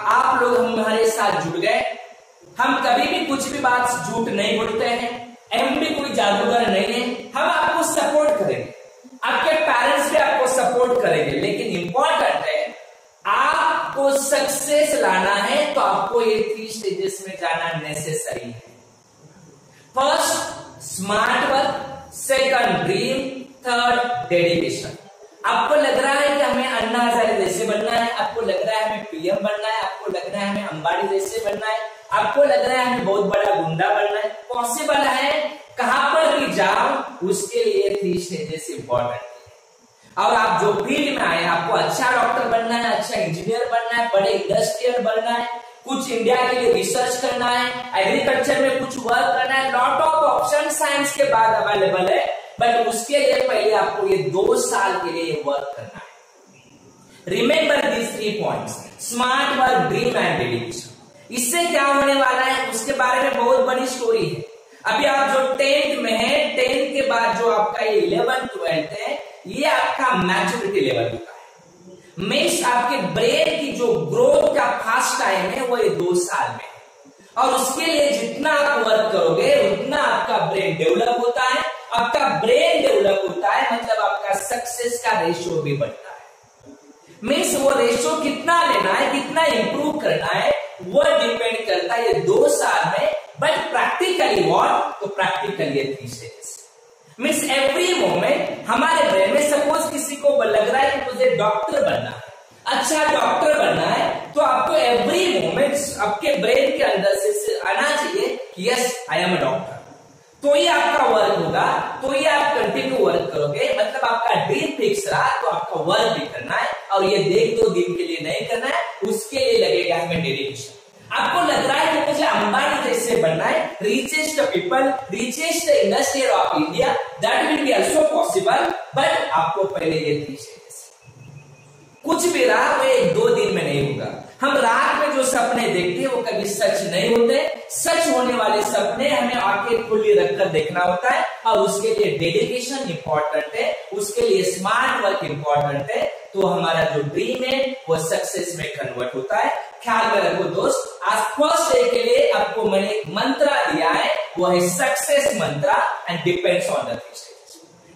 आप लोग हमारे साथ जुड़ गए, हम कभी भी कुछ भी बात झूठ नहीं बोलते हैं, हम भी कोई जादूगर नहीं है, हम आपको सपोर्ट करेंगे, आपके पेरेंट्स भी आपको सपोर्ट करेंगे, लेकिन इंपॉर्टेंट है आपको सक्सेस लाना है तो आपको ये 3 स्टेजेस में जाना नेसेसरी है। First smart work, second dream, third dedication. आपको लग रहा है कि हमें अन्ना हजारे जैसे बनना है, आपको लग रहा है हमें पीएम बनना है, आपको लग रहा है हमें अंबानी जैसे बनना है, आपको लग रहा है हमें बहुत बड़ा गुंडा बनना है, पॉसिबल है, कहां पर भी जाओ उसके लिए 3 स्टेजेस इंपॉर्टेंट है। और आप जो फील्ड में आए, आपको अच्छा डॉक्टर बनना है, अच्छा इंजीनियर बनना है, बड़े इंडस्ट्रियल बनना है, कुछ इंडिया के लिए रिसर्च करना है, एग्रीकल्चर में कुछ वर्क करना है, लॉट ऑफ ऑप्शन साइंस के बाद अवेलेबल है, बट उसके लिए पहले आपको ये 2 साल के लिए वर्क करना है। Remember these 3 points, smart work, dream and dedication. इससे क्या होने वाला है उसके बारे में बहुत बड़ी स्टोरी है। अभी आप जो 10th में है, 10th के बाद जो आपका 11th 12th है, ये आपका मैच्योरिटी लेवल होता है। मीन्स आपके ब्रेन की जो ग्रोथ का फास्ट टाइम है वो ये 2 साल में, और उसके लिए जितना आप वर्क करोगे उतना आपका ब्रेन डेवलप होता है। आपका ब्रेन डेवलप होता है मतलब आपका सक्सेस का रेशियो भी बढ़ता है। मीन्स वो रेशियो कितना लेना है, कितना इंप्रूव करना है, वो डिपेंड करता है ये 2 साल में। बट प्रैक्टिकली व्हाट, तो practically 3 stages. Means every moment हमारे ब्रेन में, सपोज किसी को लग रहा है कि मुझे डॉक्टर बनना है, अच्छा डॉक्टर बनना है, तो आपको एवरी मोमेंट आपके ब्रेन के अंदर से आना चाहिए कि yes I am a doctor. तो ये आपका वर्क होगा, तो ये आप कंटिन्यू वर्क करोगे, मतलब आपका ड्रीम फिक्स रहा तो आपका वर्क भी करना है, और ये देख 2 दिन के लिए नहीं करना है, उसके लिए लगेगा हमें डेडिकेशन। आपको लग रहा है कि मुझे अंबानी जैसे बनना है, richest people, richest industrial of India, that will be also possible, but आपको पहले ये 3 स्टेजेस, कुछ भी रहा वो 1-2 दिन में नहीं होगा। हम रात में जो सपने देखते हैं वो कभी सच नहीं होते, सच होने वाले सपने हमें आंखें खुली रखकर देखना होता है, और उसके लिए डेडिकेशन इंपॉर्टेंट है, उसके लिए स्मार्ट वर्क इंपॉर्टेंट है, तो हमारा जो ड्रीम है वो सक्सेस में कन्वर्ट होता है। ख्याल में रखो दोस्त, आज फर्स्ट डे के लिए आपको मैंने एक मंत्रा दिया है, वो है success Mantra and depends on the 3 stages.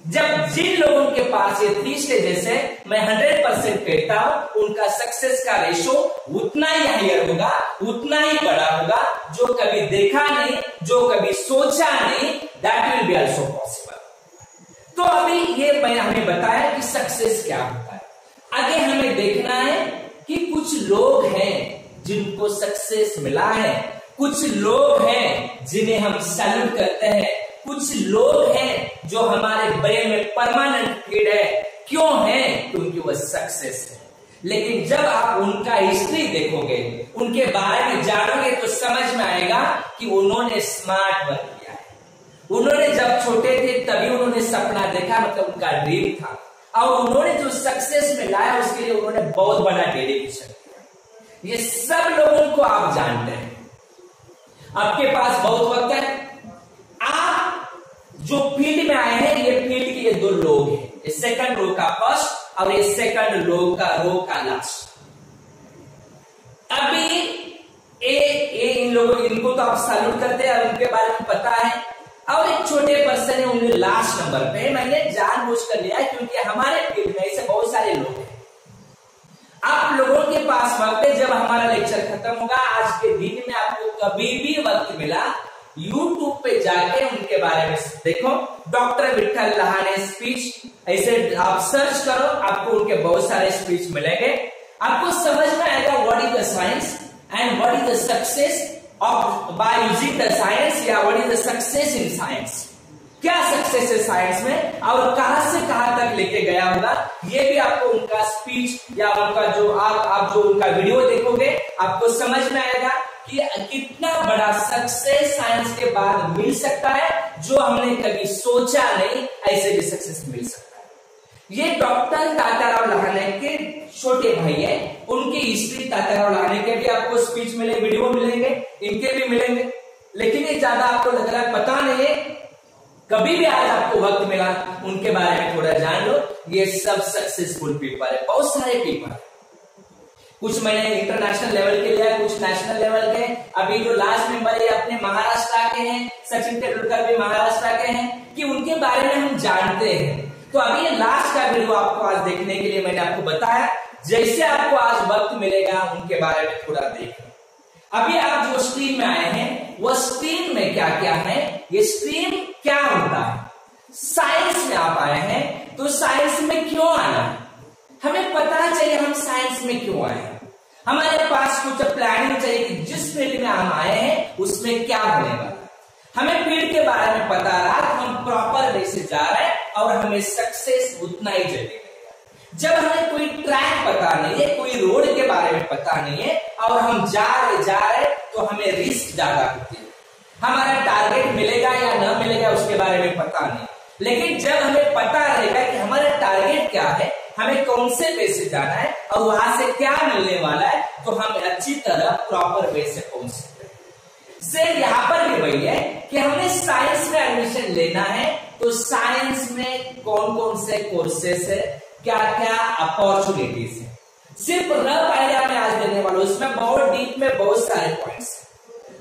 जब जिन लोगों के पास ये 3 स्टेजेस है, मैं 100% कहता हूं उनका सक्सेस का रेशो उतना ही हायर होगा, उतना ही बड़ा होगा, जो कभी देखा नहीं, जो कभी सोचा नहीं, that will be also possible. तो अभी ये मैंने हमें बताया कि सक्सेस क्या होता है। आगे हमें देखना है कि कुछ लोग हैं जिनको सक्सेस मिला है, कुछ लोग हैं जिन्हें हम सैल्यूट करते हैं, कुछ लोग हैं जो हमारे ब्रेन में परमानेंट फीड है। क्यों है? क्योंकि वह सक्सेस है। लेकिन जब आप उनका हिस्ट्री देखोगे, उनके बारे में जानोगे, तो समझ में आएगा कि उन्होंने स्मार्ट वर्क किया है। उन्होंने जब छोटे थे तभी उन्होंने सपना देखा, मतलब उनका ड्रीम था, और उन्होंने जो सक्सेस में लाया उसके लिए उन्होंने बहुत बड़ा डेडिकेशन किया। ये सब लोगों को आप जानते हैं। आपके पास बहुत वक्त है, आप जो फील्ड में आए हैं, ये फील्ड के ये 2 लोग हैं, ये सेकंड रो का फर्स्ट और ये सेकंड रो का लास्ट। अभी इन लोगों, इनको तो आप सैल्यूट करते हैं और उनके बारे में पता है, और एक छोटे पर्सन है, उन्हें लास्ट नंबर पे मैंने जानबूझ कर लिया है, क्योंकि हमारे फील्ड में ऐसे बहुत सारे लोग हैं। आप लोगों के पास वक्त है, जब हमारा लेक्चर खत्म होगा, आज के दिन में आपको कभी भी वक्त मिला, YouTube पे जाके उनके बारे में देखो, डॉक्टर विठल लहाने स्पीच, ऐसे आप सर्च करो, आपको उनके बहुत सारे स्पीच मिलेंगे। आपको समझ में आएगा what is the science and what is the success of by using the science, या what is the success in science. क्या सक्सेस है साइंस में, और कहां से कहां तक लेके गया होगा, ये भी आपको उनका स्पीच या उनका जो आप जो उनका वीडियो देखोगे, आपको समझ में आएगा कि कितना बड़ा सक्सेस साइंस के बाद मिल सकता है, जो हमने कभी सोचा नहीं, ऐसे भी सक्सेस मिल सकता है। ये डॉक्टर तात्याराव लहाने के छोटे भाई हैं, उनकी हिस्ट्री तात्याराव लहाने के भी आपको स्पीच मिले, वीडियो मिलेंगे, इनके भी मिलेंगे, लेकिन ये ज्यादा आपको लग रहा है पता नहीं है। कभी भी आज आपको वक्त मिला, उनके बारे में थोड़ा जान लो। ये सब सक्सेसफुल पीपल है, बहुत सारे पीपल है। कुछ मैंने इंटरनेशनल लेवल के लिया, कुछ नेशनल लेवल के। अभी जो लास्ट मेंबर है अपने महाराष्ट्र के हैं, सचिन तेंदुलकर भी महाराष्ट्र के हैं, कि उनके बारे में हम जानते हैं। तो अभी ये लास्ट का वीडियो आपको आज देखने के लिए मैंने आपको बताया, जैसे आपको आज वक्त मिलेगा उनके बारे में थोड़ा देखना। अभी आप जो स्ट्रीम में आए हैं, वो स्ट्रीम में क्या क्या है, ये स्ट्रीम क्या होता है। साइंस में आप आए हैं, तो साइंस में क्यों आना है, हमें पता चाहिए हम साइंस में क्यों आए हैं। हमारे पास कुछ प्लानिंग चाहिए कि जिस फील्ड में हम आए हैं उसमें क्या होने वाला है। हमें फील्ड के बारे में पता रहा तो हम प्रॉपर वे से जा रहे हैं, और हमें सक्सेस उतना ही जल्दी। जब हमें कोई ट्रैक पता नहीं है, कोई रोड के बारे में पता नहीं है, और हम जा रहे तो हमें रिस्क ज्यादा होती है। हमारा टारगेट मिलेगा या न मिलेगा उसके बारे में पता नहीं, लेकिन जब हमें पता रहेगा कि हमारा टारगेट क्या है, हमें कौन से वे से जाना है और वहां से क्या मिलने वाला है, तो हम अच्छी तरह प्रॉपर वे से पहुंच सकते हैं। सिर्फ यहाँ पर भी वही है कि हमें साइंस में एडमिशन लेना है, तो साइंस में कौन कौन से कोर्सेस है, क्या क्या अपॉर्चुनिटीज है, सिर्फ रफ आइडिया में आज देने वाला हूं। इसमें बहुत डीप में बहुत सारे पॉइंट्स,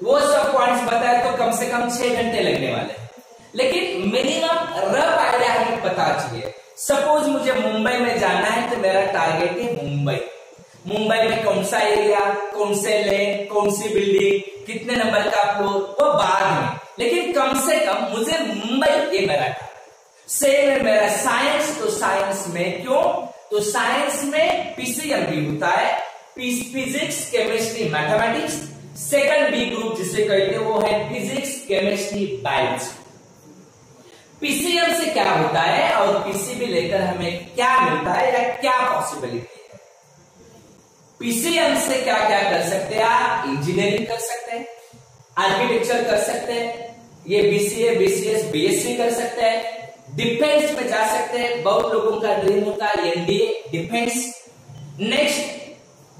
वो सब पॉइंट्स बताए तो कम से कम 6 घंटे लगने वाले, लेकिन मिनिमम रफ आइडिया हमें पता चाहिए। सपोज मुझे मुंबई में जाना है, तो मेरा टारगेट है मुंबई। मुंबई में कौन सा एरिया, कौन से लेन, कौन सी बिल्डिंग, कितने नंबर का फ्लोर, वो बाद में, लेकिन कम से कम मुझे मुंबई ये मेरा। सेम है मेरा साइंस, तो साइंस में क्यों, तो साइंस में पीसीएम भी होता है, physics chemistry mathematics. Second B group जिसे कहते हैं वो है फिजिक्स केमिस्ट्री बायोलॉजी। पीसीएम से क्या होता है और पीसीबी लेकर हमें क्या मिलता है या क्या पॉसिबिलिटी है। पीसीएम से क्या क्या कर सकते हैं आप, इंजीनियरिंग कर सकते हैं, आर्किटेक्चर कर सकते हैं, ये बीसीए बीसीएस बीएससी कर सकते हैं, डिफेंस में जा सकते हैं, बहुत लोगों का ड्रीम होता है NDA defence. Next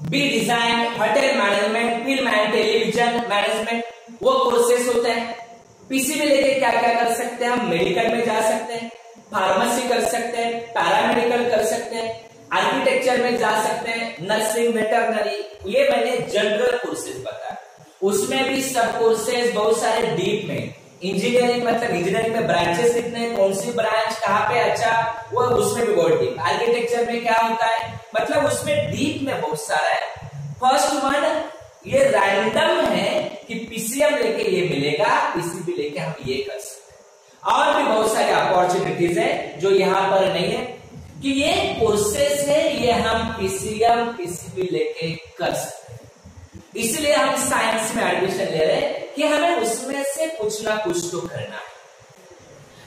B design, hotel management, film and television management, वो कोर्सेस होते हैं। पीसीबी लेके क्या क्या कर सकते हैं हम, मेडिकल में जा सकते हैं, फार्मेसी कर सकते हैं, पैरामेडिकल कर सकते हैं, आर्किटेक्चर में जा सकते हैं, नर्सिंग वेटरनरी, ये मैंने जनरल कोर्सेज बताया। उसमें भी सब कोर्सेज बहुत सारे डीप में, इंजीनियरिंग मतलब इंजीनियरिंग में ब्रांचेस कितने, कौन सी ब्रांच कहाँ पे अच्छा, वो उसमें भी बहुत डीप। आर्किटेक्चर में क्या होता है, मतलब उसमें डीप में बहुत सारा है। फर्स्ट वन ये रैंडम है कि पीसीएम लेके ये मिलेगा, पीसीबी लेके हम ये कर सकते हैं। और भी बहुत सारी अपॉर्चुनिटीज है जो यहाँ पर नहीं है कि ये कोर्सेस है, ये हम पीसीएम पीसीबी लेके कर सकते हैं। इसलिए हम साइंस में एडमिशन ले रहे हैं कि हमें उसमें से कुछ ना कुछ तो करना है।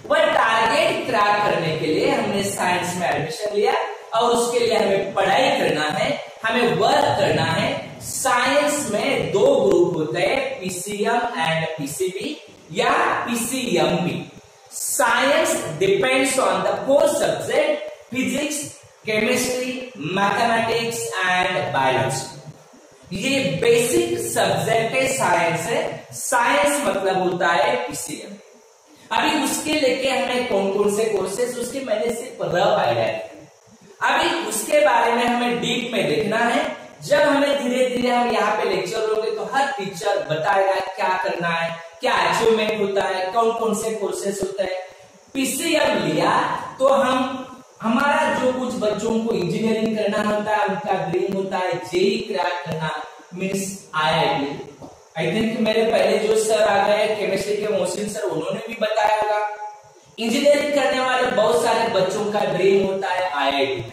वह टारगेट क्रैक करने के लिए हमने साइंस में एडमिशन लिया और उसके लिए हमें पढ़ाई करना है, हमें वर्क करना है। साइंस में दो ग्रुप होते हैं, पीसीएम एंड पीसीबी या PCMB. Science depends on the core subject physics chemistry mathematics and biology. ये बेसिक सब्जेक्ट है साइंस है, साइंस मतलब होता है पीसीएम। अभी उसके लेके हमें कौन कौन से कोर्सेस, उसके मैंने सिर्फ रफ आइडिया दिया। अभी उसके बारे में हमें डीप में देखना है। जब हमें धीरे धीरे हम यहाँ पे लेक्चर होंगे तो हर टीचर बताएगा क्या करना है, क्या अचीवमेंट होता है, कौन कौन से कोर्सेस होते हैं। पीसीएम लिया तो हम हमारा जो कुछ बच्चों को इंजीनियरिंग करना होता है, उनका ड्रीम होता है जेईई क्रैक करना, मींस आईआईटी। आई थिंक मेरे पहले जो सर आ गए केमिस्ट्री के मोहसिन सर, उन्होंने भी बताया होगा। इंजीनियरिंग करने वाले बहुत सारे बच्चों का ड्रीम होता है आईआईटी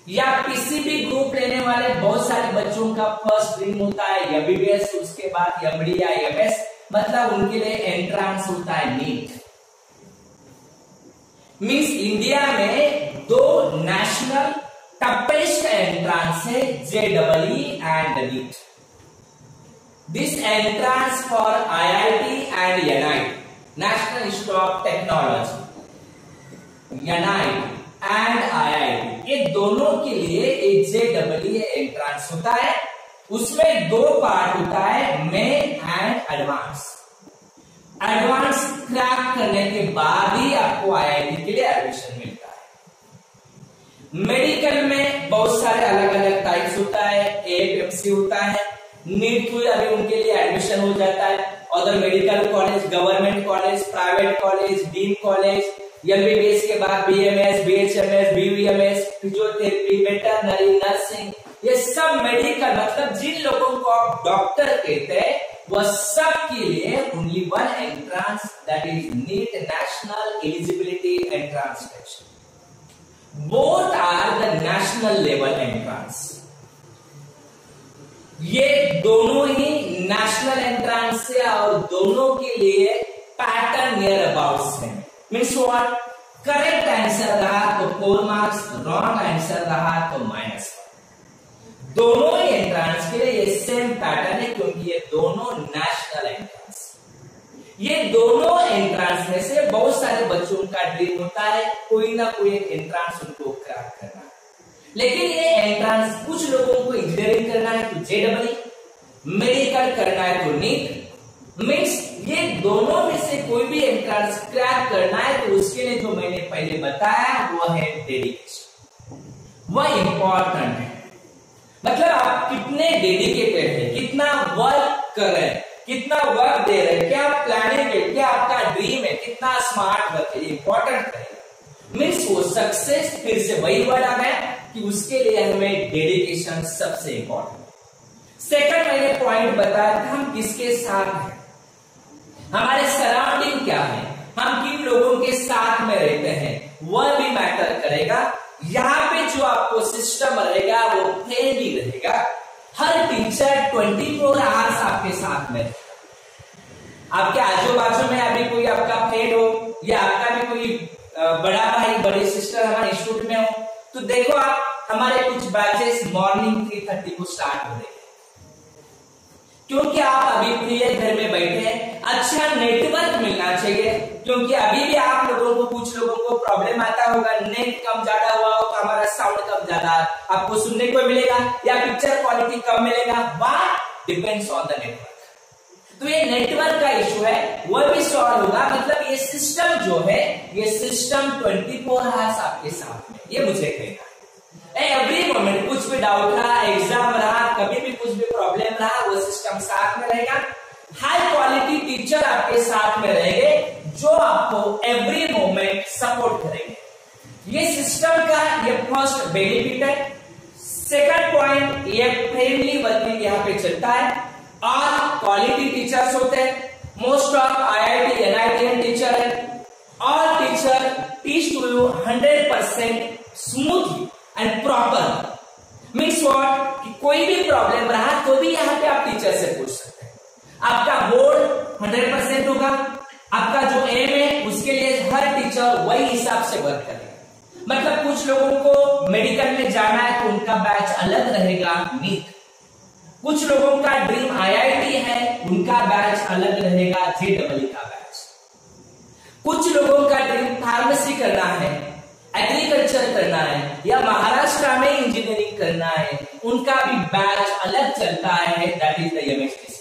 या पीसीबी ग्रुप लेने वाले बहुत सारे बच्चों का फर्स्ट ड्रीम होता है एमबीबीएस, उसके बाद एमडी या एमएस, मतलब उनके लिए एंट्रेंस होता है नीट। मींस इंडिया में दो नेशनल टफेस्ट एंट्रेंस है, JEE and NEET. This entrance for IIT and NIT, national institute of technology, NIT and IIT, ये दोनों के लिए एक जेईई एंट्रेंस होता है। उसमें दो पार्ट होता है, main and advance. Advance crack करने के बाद ही आपको आईआईटी के लिए एडमिशन मिलता है। मेडिकल में बहुत सारे अलग अलग टाइप्स होता है, एएफएमसी होता है, नीट हुई अभी उनके लिए एडमिशन हो जाता है। Other medical college, government college, private college, deemed college, MBBS के बाद BMS, BHMS, BVMS, physiotherapy, veterinary, nursing, ये सब मेडिकल मतलब जिन लोगों को आप डॉक्टर कहते हैं वह सब के लिए only one entrance, that is NEET national eligibility entrance test. Both are the national level entrance. ये दोनों ही नेशनल एंट्रेंस है और दोनों के लिए pattern near about same. Means what, correct answer रहा तो 4 मार्क्स, रॉन्ग आंसर रहा तो -1। दोनों ही एंट्रेंस के लिए ये सेम पैटर्न है क्योंकि ये दोनों नेशनल एंट्रेंस। ये दोनों एंट्रेंस में से बहुत सारे बच्चों का ड्रीम होता है कोई ना कोई एक एंट्रेंस उनको क्रैक करना। लेकिन ये एंट्रेंस कुछ लोगों को इंजीनियरिंग करना है तो जेईई, मेडिकल करना है तो नीट। मींस ये दोनों में से कोई भी एंट्रेंस क्रैक करना है तो उसके लिए जो मैंने पहले बताया वो है डेडिकेशन, वह इंपॉर्टेंट है। मतलब आप कितने डेडिकेटेड है, कितना वर्क कर रहे हैं, कितना वर्क दे रहे हैं, क्या प्लानिंग है, क्या आपका ड्रीम है, कितना स्मार्ट वर्क है, इंपॉर्टेंट है। मीन्स वो सक्सेस, फिर से वही वर्ड आ गया कि उसके लिए हमें डेडिकेशन सबसे इंपॉर्टेंट। सेकंड मैंने पॉइंट बताया था हम किसके साथ हैं, हमारे सराउंडिंग क्या है, हम किन लोगों के साथ में रहते हैं वह भी मैटर करेगा। यहाँ पे जो आपको सिस्टम रहेगा वो फ्रेंडली रहेगा। हर टीचर 24 आवर्स आपके साथ में रहेगा। आपके आजू बाजू में अभी कोई आपका फ्रेंड हो या आपका भी कोई बड़ा भाई बड़ी सिस्टर हमारे इंस्टीट्यूट में हो, तो देखो आप हमारे कुछ बैचेस मॉर्निंग 3:30 को स्टार्ट हो रहे हैं, क्योंकि आप अभी फ्री घर में बैठे हैं। अच्छा नेटवर्क मिलना चाहिए, क्योंकि अभी भी आप लोगों को कुछ लोगों को प्रॉब्लम आता होगा, नेट कम ज्यादा हुआ हो तो हमारा साउंड कम ज्यादा आपको सुनने को मिलेगा या पिक्चर क्वालिटी कम मिलेगा। What depends on the network. तो ये नेटवर्क का इशू है, वह भी सॉल्व होगा। मतलब ये सिस्टम जो है, ये सिस्टम 24 आवर्स आपके साथ में, ये मुझे कहना है। एवरी मोमेंट कुछ भी डाउट रहा, एग्जाम रहा, कभी भी कुछ भी प्रॉब्लम रहा, वो सिस्टम साथ में रहेगा। हाई क्वालिटी टीचर आपके साथ में रहेंगे जो आपको एवरी मोमेंट सपोर्ट करेंगे। ये सिस्टम का ये फर्स्ट बेनिफिट है। सेकंड पॉइंट, ये फ्रेंडली वर्किंग यहाँ पे चलता है और क्वालिटी टीचर्स होते हैं। Most of IIT NITM teacher है और teacher teach to you 100% smoothly and proper. Means what कि कोई भी प्रॉब्लम रहा तो भी यहाँ पे आप टीचर से पूछ सकते हैं। आपका बोर्ड 100% होगा। आपका जो एम है उसके लिए हर टीचर वही हिसाब से वर्क करेगा। मतलब कुछ लोगों को मेडिकल में जाना है तो उनका बैच अलग रहेगा नीट। कुछ लोगों का ड्रीम IIT है, उनका बैच अलग रहेगा JEE का बैच। कुछ लोगों का ड्रीम फार्मेसी करना है, एग्रीकल्चर करना है या महाराष्ट्र में इंजीनियरिंग करना है, उनका भी बैच अलग चलता है, that is the MSTC।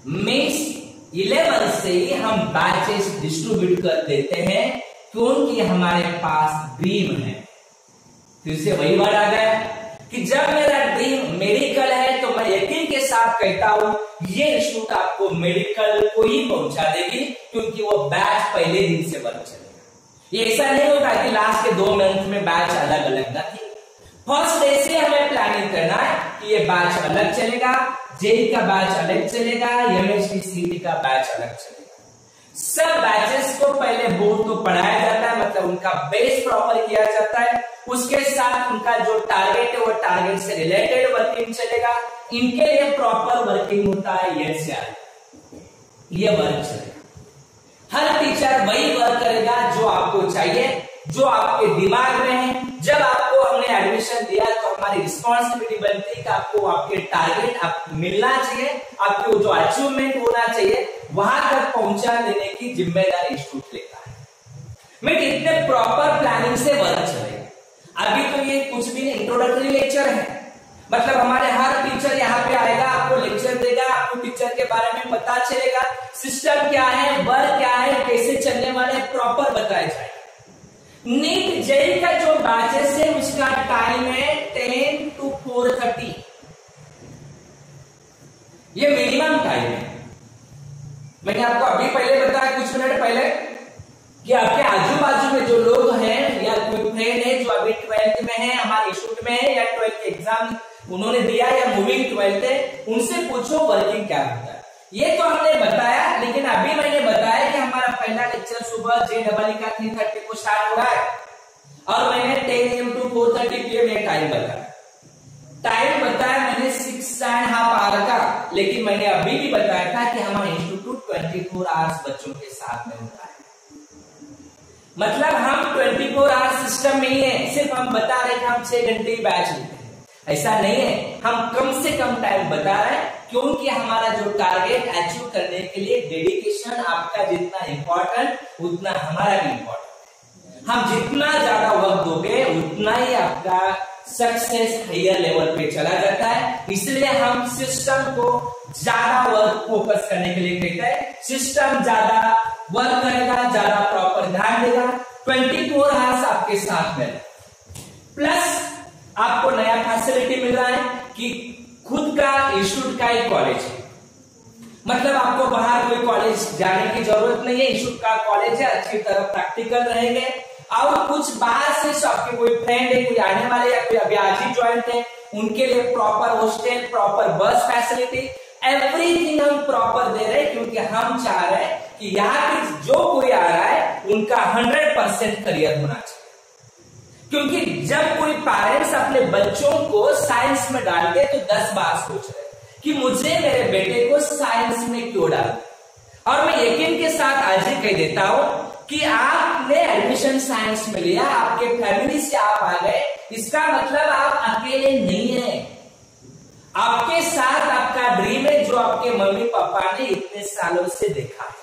Means 11 से ही हम बैचेस डिस्ट्रीब्यूट कर देते हैं क्योंकि हमारे पास ड्रीम है। फिर से वही वर्ड आ गया कि जब मेरा ड्रीम मेडिकल है तो मैं यकीन के साथ कहता हूं ये इंस्टीट्यूट आपको मेडिकल को ही पहुंचा देगी, क्योंकि वो बैच पहले दिन से वर्क चलेगा। ये ऐसा नहीं होगा कि लास्ट के 2 मंथ में बैच अलग अलग ना थी। फर्स्ट डे से हमें प्लानिंग करना है कि ये बैच अलग चलेगा, JEE का बैच अलग चलेगा, MSTCT का बैच अलग चलेगा। सब बैचेस को पहले बोर्ड को पढ़ाया जाता है, मतलब उनका बेस प्रॉपर किया जाता है। उसके साथ उनका जो टारगेट है वो टारगेट से रिलेटेड वर्किंग चलेगा। इनके लिए प्रॉपर वर्किंग होता है, ये वर्क चलेगा। हर टीचर वही वर्क करेगा जो आपको चाहिए, जो आपके दिमाग में है। जब आपको हमने एडमिशन दिया तो हमारी रिस्पॉन्सिबिलिटी बनती है कि आपको आपके टारगेट आपको मिलना चाहिए, आपको जो अचीवमेंट होना चाहिए वहां तक पहुंचा देने की जिम्मेदारी इंस्टीट्यूट लेता है। मैं इतने प्रॉपर प्लानिंग से वर्क चलेगा। अभी तो ये कुछ भी इंट्रोडक्टरी लेक्चर है, मतलब हमारे हर टीचर यहाँ पे आएगा, आपको लेक्चर देगा, आपको टीचर के बारे में पता चलेगा, सिस्टम क्या है, वर्क क्या है, कैसे चलने वाले प्रॉपर बताया जाएगा। नीट JEE का जो बैचेस है उसका टाइम है 10 to 4:30, ये मिनिमम टाइम है। मैंने आपको अभी पहले बताया कुछ मिनट पहले कि आपके आजू बाजू में जो लोग हैं या कोई फ्रेंड है जो अभी 12th में है, हमारे इंस्टीट्यूट में है या 12th एग्जाम उन्होंने दिया या मूविंग 12th है, उनसे पूछो वर्किंग क्या होता है। ये तो हमने बताया, लेकिन अभी मैंने बताया कि हमारा पहला लेक्चर सुबह JEE का 3:30 को स्टार्ट हो रहा है और मैंने 10 AM to 4:30 PM ये टाइम बताया। टाइम बताया मैंने 6.5 आवर का, लेकिन मैंने अभी भी बताया था कि हमारा इंस्टीट्यूट 24 आवर्स बच्चों के साथ में होता है। मतलब हम 24 आवर्स सिस्टम में ही है, सिर्फ हम बता रहे कि हम 6 घंटे ही बैच लेते हैं, ऐसा नहीं है। हम कम से कम टाइम बता रहे हैं क्योंकि हमारा जो टारगेट अचीव करने के लिए डेडिकेशन आपका जितना इंपॉर्टेंट उतना हमारा भी इंपॉर्टेंट। हम जितना ज्यादा वक्त दोगे उतना ही आपका सक्सेस हायर लेवल पे चला जाता है। इसलिए हम सिस्टम को ज्यादा वर्क फोकस करने के लिए कहते हैं। सिस्टम ज्यादा वर्क करेगा, ज्यादा प्रॉपर ध्यान देगा, 24 आवर्स आपके साथ में। प्लस आपको नया फैसिलिटी मिल रहा है कि खुद का इंस्टीट्यूट का एक कॉलेज है, मतलब आपको बाहर कोई कॉलेज जाने की जरूरत नहीं है। इंस्टीट्यूट का कॉलेज है, अच्छी तरह प्रैक्टिकल रहेंगे और कुछ बाहर से आपके कोई फ्रेंड है, कोई आने वाले या कोई अभी आज ही ज्वाइन थे, उनके लिए प्रॉपर हॉस्टल, प्रॉपर बस फैसिलिटी, एवरीथिंग हम प्रॉपर दे रहे हैं क्योंकि हम चाह रहे हैं कि यहाँ पे जो कोई आ रहा है उनका 100% करियर होना चाहिए। क्योंकि जब कोई पेरेंट्स अपने बच्चों को साइंस में डालते तो 10 बार सोच रहे कि मुझे मेरे बेटे को साइंस में क्यों डालते। और मैं यकीन के साथ आज ही कह देता हूं कि आपने एडमिशन साइंस में लिया, आपके फैमिली से आप आ गए, इसका मतलब आप अकेले नहीं है। आपके साथ आपका ड्रीम है जो आपके मम्मी पापा ने इतने सालों से देखा है।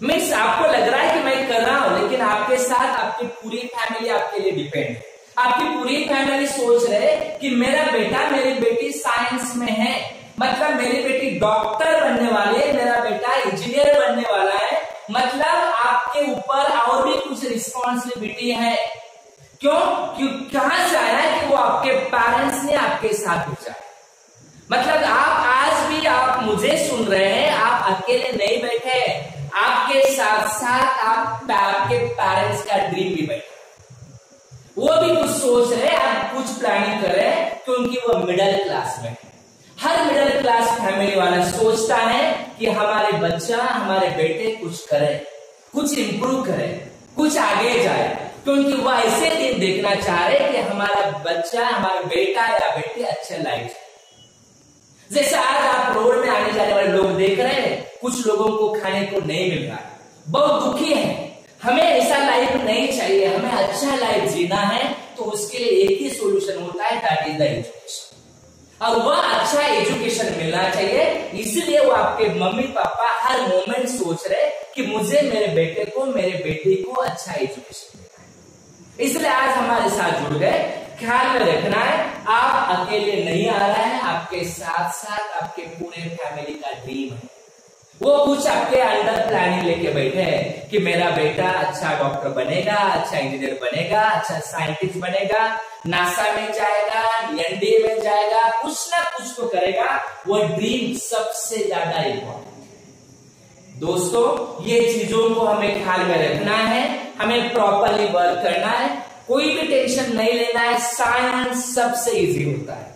मीन्स आपको लग रहा है कि मैं कर रहा हूं, लेकिन आपके साथ आपकी पूरी फैमिली आपके लिए डिपेंड है। आपकी पूरी फैमिली सोच रहे कि मेरा बेटा मेरी बेटी साइंस में है, मतलब मेरी बेटी डॉक्टर बनने वाली है, मेरा बेटा इंजीनियर बनने वाला है, मतलब आपके ऊपर और भी कुछ रिस्पॉन्सिबिलिटी है। क्यों? कहां से आया कि वो आपके पेरेंट्स ने आपके साथ भेजा। मतलब आप आज भी आप मुझे सुन रहे हैं, आप अकेले नहीं बैठे, आपके साथ साथ आपके पेरेंट्स का ड्रीम भी बैठा, वो भी कुछ सोच रहे, आप कुछ प्लानिंग कर रहे हैं, क्योंकि वो मिडिल क्लास में है। हर मिडिल क्लास फैमिली वाला सोचता है कि हमारे बच्चा हमारे बेटे कुछ करे, कुछ इंप्रूव करे, कुछ आगे जाए, क्योंकि वो ऐसे दिन देखना चाह रहे कि हमारा बच्चा हमारा बेटा या बेटी अच्छे लाइफ। जैसे आज आप रोड में आने जाने वाले लोग देख रहे हैं, कुछ लोगों को खाने को नहीं मिल रहा, बहुत दुखी है। हमें ऐसा लाइफ नहीं चाहिए, हमें अच्छा लाइफ जीना है, तो उसके लिए एक ही सोल्यूशन होता है, दैट इज द एजुकेशन। और वह अच्छा एजुकेशन मिलना चाहिए, इसलिए वो आपके मम्मी पापा हर मोमेंट सोच रहे कि मुझे मेरे बेटे को मेरे बेटी को अच्छा एजुकेशन देना है। इसलिए आज हमारे साथ जुड़ गए। ख्याल में रखना है, आप अकेले नहीं आ रहे हैं, आपके साथ साथ आपके पूरे फैमिली का ड्रीम है। वो कुछ आपके अंदर प्लानिंग लेके बैठे हैं कि मेरा बेटा अच्छा डॉक्टर बनेगा, अच्छा इंजीनियर बनेगा, अच्छा साइंटिस्ट बनेगा, नासा में जाएगा, एनडीए में जाएगा, कुछ ना कुछ तो करेगा। वो ड्रीम सबसे ज्यादा इंपॉर्टेंट है। दोस्तों, ये चीजों को हमें ख्याल में रखना है, हमें प्रॉपरली वर्क करना है, कोई भी टेंशन नहीं लेना है। साइंस सबसे इजी होता है,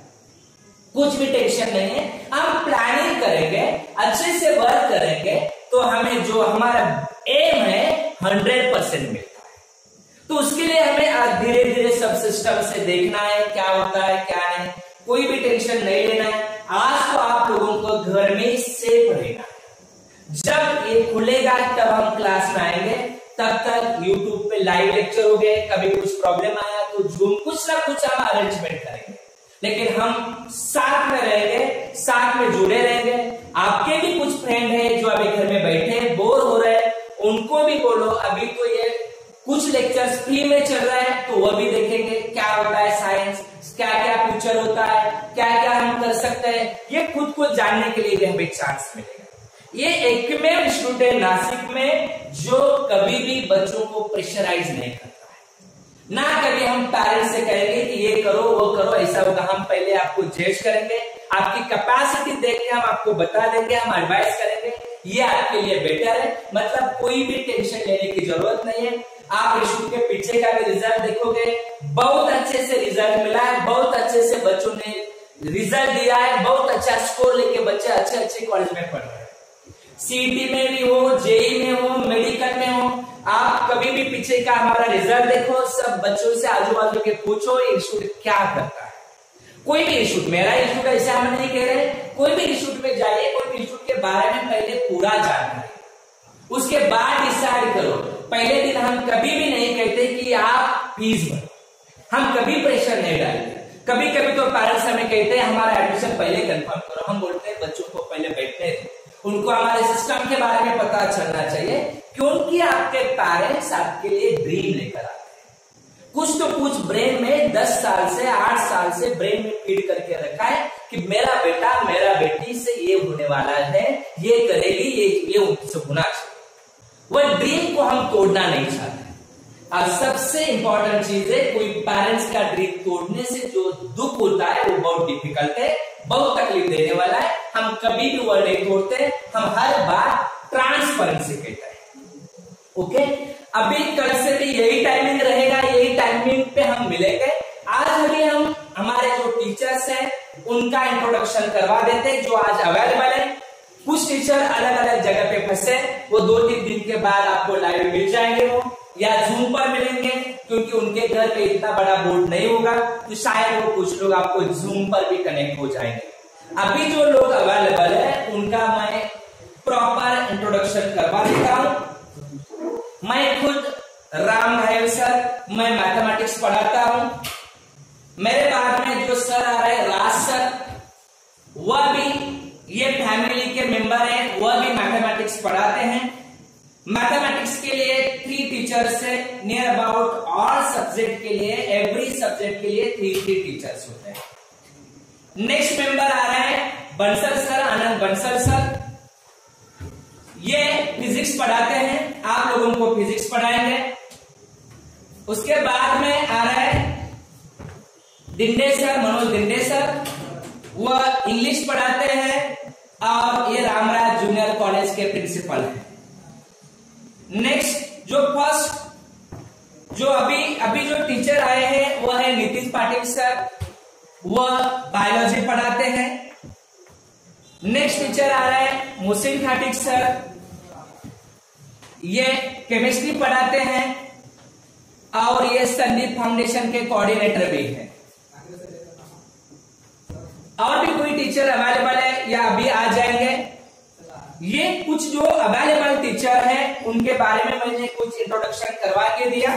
कुछ भी टेंशन नहीं है। हम प्लानिंग करेंगे, अच्छे से वर्क करेंगे, तो हमें जो हमारा एम है 100% मिलता है। तो उसके लिए हमें धीरे धीरे सब सिस्टम से देखना है क्या होता है क्या नहीं, कोई भी टेंशन नहीं लेना है। आज तो आप लोगों को घर में सेफ रहना है। जब ये खुलेगा तब हम क्लास में आएंगे, तब तक YouTube पे लाइव लेक्चर हो गए, कभी कुछ प्रॉब्लम आया तो जूम, कुछ ना कुछ हम अरेंजमेंट करेंगे, लेकिन हम साथ में रहेंगे, साथ में जुड़े रहेंगे। आपके भी कुछ फ्रेंड हैं जो अभी घर में बैठे हैं, बोर हो रहे हैं, उनको भी बोलो अभी तो ये कुछ लेक्चर्स फ्री में चल रहा है, तो वह भी देखेंगे क्या होता है साइंस, क्या क्या फ्यूचर होता है, क्या क्या हम कर सकते हैं, ये खुद को जानने के लिए भी हमें चांस मिलेगा। ये एकमेव इंस्टीट्यूट है नासिक में जो कभी भी बच्चों को प्रेशराइज नहीं करता है। ना कभी हम पेरेंट्स से कहेंगे कि ये करो वो करो, ऐसा होगा। हम पहले आपको जज करेंगे, आपकी कैपेसिटी देख के हम आपको बता देंगे, हम एडवाइस करेंगे, ये आपके लिए बेटर है। मतलब कोई भी टेंशन लेने की जरूरत नहीं है। आप इंस्टीट्यूट के पीछे का भी रिजल्ट देखोगे, बहुत अच्छे से रिजल्ट मिला है, बहुत अच्छे से बच्चों ने रिजल्ट दिया है, बहुत अच्छा स्कोर लेके बच्चे अच्छे अच्छे कॉलेज में पढ़ रहे हैं। सीईटी में भी हो, जेई में हो, मेडिकल में हो, आप कभी भी पीछे का हमारा रिजल्ट देखो, सब बच्चों से आजू बाजू के पूछो इंस्टीट्यूट क्या करता है। कोई भी इंस्टीट्यूट, मेरा इंस्टीट्यूट ऐसे हम नहीं कह रहे, कोई भी इंस्टीट्यूट में जाइए, कोई इंस्टीट्यूट के बारे में पहले पूरा जानना है, उसके बाद डिसाइड करो। पहले दिन हम कभी भी नहीं कहते कि आप फीस भरो, हम कभी प्रेशर नहीं डालते। कभी कभी तो पेरेंट्स हमें कहते हैं हमारा एडमिशन पहले कंफर्म करो, हम बोलते हैं बच्चों को पहले बैठने दो, उनको हमारे सिस्टम के बारे में पता चलना चाहिए, क्योंकि आपके पेरेंट्स आपके लिए ड्रीम लेकर आते हैं। कुछ तो कुछ ब्रेन में 10 साल से 8 साल से ब्रेन में फीड करके रखा है कि मेरा बेटा मेरा बेटी से ये होने वाला है, ये करेगी, ये उनसे होना चाहिए। वह ड्रीम को हम तोड़ना नहीं चाहते। और सबसे इंपॉर्टेंट चीज है, कोई पेरेंट्स का ड्रीम तोड़ने से जो दुख होता है वो बहुत डिफिकल्ट है, बहुत तकलीफ देने वाला है। हम कभी भी वो नहीं तोड़ते, हम हर बार ट्रांसपेरेंसी कहते हैं। ओके, अभी कल से भी यही टाइमिंग रहेगा, यही टाइमिंग पे हम मिलेंगे। आज अभी हम हमारे जो टीचर्स हैं उनका इंट्रोडक्शन करवा देते हैं जो आज अवेलेबल है। कुछ टीचर अलग अलग जगह पे फंसे, वो 2-3 दिन के बाद आपको लाइव मिल जाएंगे, वो या जूम पर मिलेंगे, क्योंकि उनके घर पे इतना बड़ा बोर्ड नहीं होगा, तो शायद वो कुछ लोग आपको जूम पर भी कनेक्ट हो जाएंगे। अभी जो लोग अवेलेबल है उनका मैं प्रॉपर इंट्रोडक्शन करवा देता हूं। मैं खुद राम घायल सर, मैं मैथमेटिक्स पढ़ाता हूं। मेरे बाद में जो सर आ रहे हैं राज सर, वह भी ये फैमिली के मेंबर हैं, वह भी मैथमेटिक्स पढ़ाते हैं। मैथमेटिक्स के लिए 3 टीचर्स है, नियर अबाउट ऑल सब्जेक्ट के लिए, एवरी सब्जेक्ट के लिए 3 टीचर्स होते हैं। नेक्स्ट मेंबर आ रहे हैं बंसल सर, आनंद बंसल सर, ये फिजिक्स पढ़ाते हैं, आप लोगों को फिजिक्स पढ़ाएंगे। उसके बाद में आ रहे हैं दिंडे सर, मनोज दिंडे सर, वह इंग्लिश पढ़ाते हैं और ये रामराज जूनियर कॉलेज के प्रिंसिपल हैं। नेक्स्ट जो फर्स्ट जो अभी जो टीचर आए हैं वह है नितिन पाटिल सर, वह बायोलॉजी पढ़ाते हैं। नेक्स्ट टीचर आ रहे हैं मुहसिन खाटिक सर, ये केमिस्ट्री पढ़ाते हैं और ये संदीप फाउंडेशन के कोऑर्डिनेटर भी हैं। और भी कोई टीचर अवेलेबल है या अभी आ जाएंगे? ये कुछ जो अवेलेबल टीचर हैं उनके बारे में मैंने कुछ इंट्रोडक्शन करवा के दिया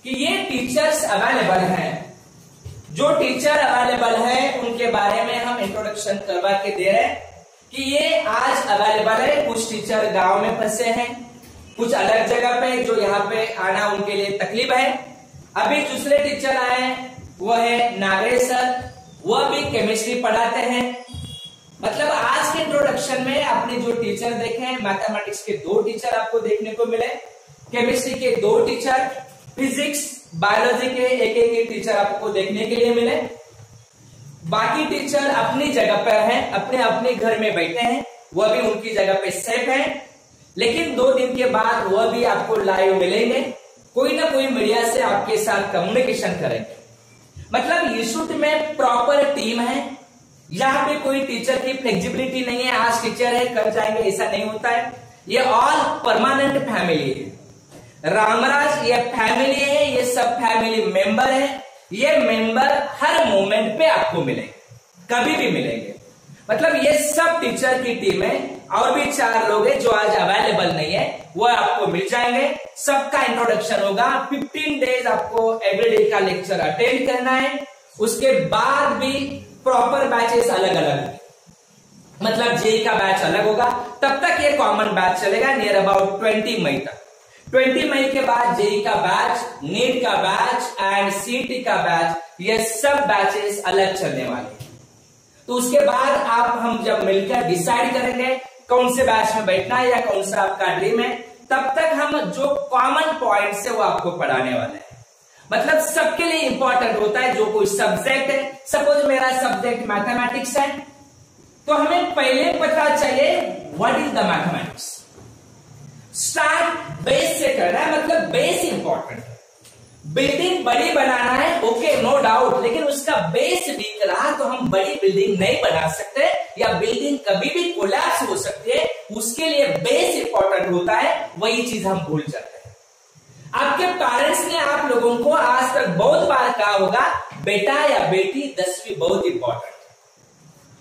कि ये टीचर्स अवेलेबल हैं। जो टीचर अवेलेबल है उनके बारे में हम इंट्रोडक्शन करवा के दे रहे हैं कि ये आज अवेलेबल है। कुछ टीचर गांव में फंसे हैं, कुछ अलग जगह पे, जो यहाँ पे आना उनके लिए तकलीफ है। अभी दूसरे टीचर आए वो है नागेश सर, वह भी केमिस्ट्री पढ़ाते हैं। मतलब आज के इंट्रोडक्शन में आपने जो टीचर देखे हैं, मैथमेटिक्स के 2 टीचर आपको देखने को मिले, केमिस्ट्री के 2 टीचर, फिजिक्स बायोलॉजी के एक टीचर आपको देखने के लिए मिले। बाकी टीचर अपनी जगह पर हैं, अपने अपने घर में बैठे हैं, वह भी उनकी जगह पे सेफ है। लेकिन 2 दिन के बाद वह भी आपको लाइव मिलेंगे, कोई ना कोई मीडिया से आपके साथ कम्युनिकेशन करेंगे। मतलब इंस्टीट्यूट में प्रॉपर टीम है, यहाँ पे कोई टीचर की फ्लेक्सिबिलिटी नहीं है, आज टीचर है कल जाएंगे, ऐसा नहीं होता है। ये ऑल परमानेंट फैमिली है। रामराज ये फैमिली है, ये सब फैमिली मेंबर है। ये मेंबर हर मोमेंट पे आपको मिलेंगे, कभी भी मिलेंगे। मतलब ये सब टीचर की टीम है, और भी 4 लोग हैं जो आज अवेलेबल नहीं है, वो आपको मिल जाएंगे। सबका इंट्रोडक्शन होगा। 15 डेज आपको एवरीडे का लेक्चर अटेंड करना है। उसके बाद भी प्रॉपर बैचेस अलग अलग, मतलब जेई का बैच अलग होगा। तब तक ये कॉमन बैच चलेगा नियर अबाउट 20 मई तक। 20 मई के बाद जेई का बैच, नीट का बैच एंड सीटी का बैच, ये सब बैचेस अलग चलने वाले हैं। तो उसके बाद हम जब मिलकर डिसाइड करेंगे कौन से बैच में बैठना है या कौन सा आपका ड्रीम है, तब तक हम जो कॉमन पॉइंट्स है वो आपको पढ़ाने वाले हैं। मतलब सबके लिए इंपॉर्टेंट होता है। जो कोई सब्जेक्ट है, सपोज मेरा सब्जेक्ट मैथमेटिक्स है, तो हमें पहले पता चाहिए what is the mathematics. Start base से करना है, मतलब बेस इंपॉर्टेंट है। बिल्डिंग बड़ी बनाना है, ओके नो डाउट, लेकिन उसका बेस वीक रहा तो हम बड़ी बिल्डिंग नहीं बना सकते, या बिल्डिंग कभी भी कोलैप्स हो सकती है। उसके लिए बेस इंपॉर्टेंट होता है, वही चीज हम भूल जाते हैं। आपके पेरेंट्स ने आप लोगों को आज तक बहुत बार कहा होगा बेटा या बेटी 10वीं बहुत इंपॉर्टेंट है,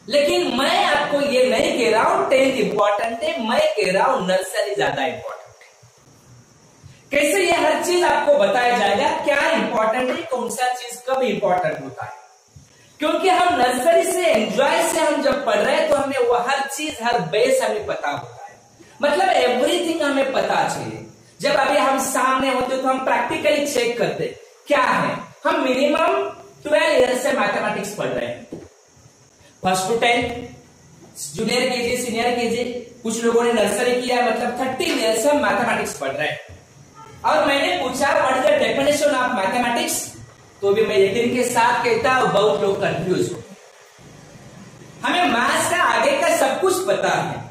लेकिन मैं आपको ये नहीं कह रहा हूं 10th इंपॉर्टेंट है, मैं कह रहा हूं नर्सरी ज्यादा इंपॉर्टेंट है। कैसे? ये हर चीज आपको बताया जाएगा क्या इंपॉर्टेंट है, कौन सा चीज कब इंपॉर्टेंट होता है। क्योंकि हम नर्सरी से एंजॉय से हम जब पढ़ रहे हैं तो हमें वो हर चीज, हर बेस हमें पता होता है। मतलब एवरीथिंग हमें पता चाहिए। जब अभी हम सामने होते तो हम प्रैक्टिकली चेक करते क्या है। हम मिनिमम 12 ईयर से मैथमेटिक्स पढ़ रहे हैं, first to 10, junior KG, senior KG, कुछ लोगों ने नर्सरी किया, मतलब 13 ईयर से हम मैथमेटिक्स पढ़ रहे हैं। और मैंने पूछा what is the definition of mathematics, तो भी मैं यकीन के साथ कहता हूं बहुत लोग कंफ्यूज हो। हमें मैथ्स का आगे का सब कुछ पता है,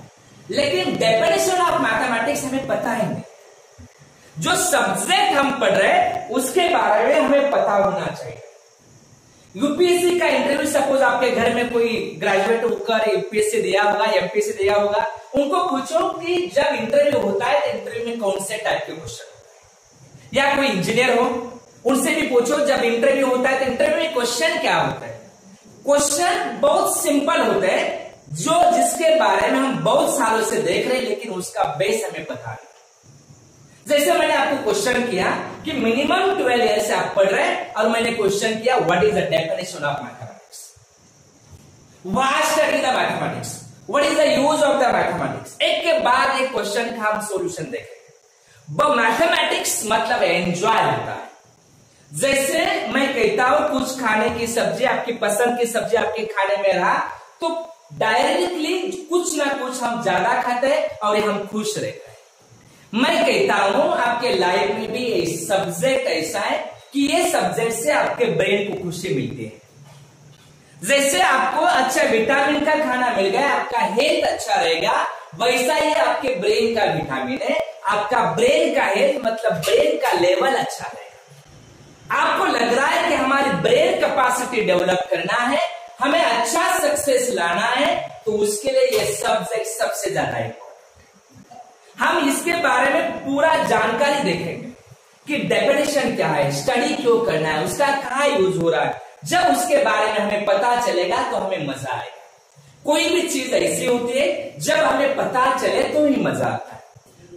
लेकिन डेफिनेशन ऑफ मैथमेटिक्स हमें पता ही नहीं। जो सब्जेक्ट हम पढ़ रहे हैं उसके बारे में हमें पता होना चाहिए। यूपीएससी का इंटरव्यू सपोज आपके घर में कोई ग्रेजुएट होकर यूपीएससी दिया होगा, एमपीएससी दिया होगा, उनको पूछो कि जब इंटरव्यू होता है तो इंटरव्यू में कौन से टाइप के क्वेश्चन होते हैं। या कोई इंजीनियर हो, उनसे भी पूछो जब इंटरव्यू होता है तो इंटरव्यू में क्वेश्चन क्या होता है। क्वेश्चन बहुत सिंपल होते हैं, जो जिसके बारे में हम बहुत सालों से देख रहे हैं, लेकिन उसका बेस हमें पता नहीं। जैसे मैंने आपको क्वेश्चन किया कि मिनिमम 12 ईयर से आप पढ़ रहे हैं, और मैंने क्वेश्चन किया what is the definition of mathematics, why study the mathematics, what is the use of the mathematics. एक के बाद एक क्वेश्चन का हम सॉल्यूशन देखेंगे। मैथमेटिक्स मतलब एंजॉय होता है। जैसे मैं कहता हूं कुछ खाने की सब्जी, आपकी पसंद की सब्जी आपके खाने में रहा, तो डायरेक्टली कुछ ना कुछ हम ज्यादा खाते हैं और हम खुश रहते हैं। मैं कहता हूं आपके लाइफ में भी एक सब्जेक्ट ऐसा है कि ये सब्जेक्ट से आपके ब्रेन को खुशी मिलती है। जैसे आपको अच्छा विटामिन का खाना मिल गया, आपका हेल्थ अच्छा रहेगा, वैसा ही आपके ब्रेन का विटामिन है। आपका ब्रेन का हेल्थ मतलब ब्रेन का लेवल अच्छा रहेगा। आपको लग रहा है कि हमारी ब्रेन कैपेसिटी डेवलप करना है, हमें अच्छा सक्सेस लाना है, तो उसके लिए ये सब्जेक्ट सबसे ज्यादा इंपॉर्टेंट। हम इसके बारे में पूरा जानकारी देखेंगे कि डेफिनेशन क्या है, स्टडी क्यों करना है, उसका कहां यूज हो रहा है। जब उसके बारे में हमें पता चलेगा तो हमें मजा आएगा। कोई भी चीज ऐसी होती है जब हमें पता चले तो ही मजा आता है।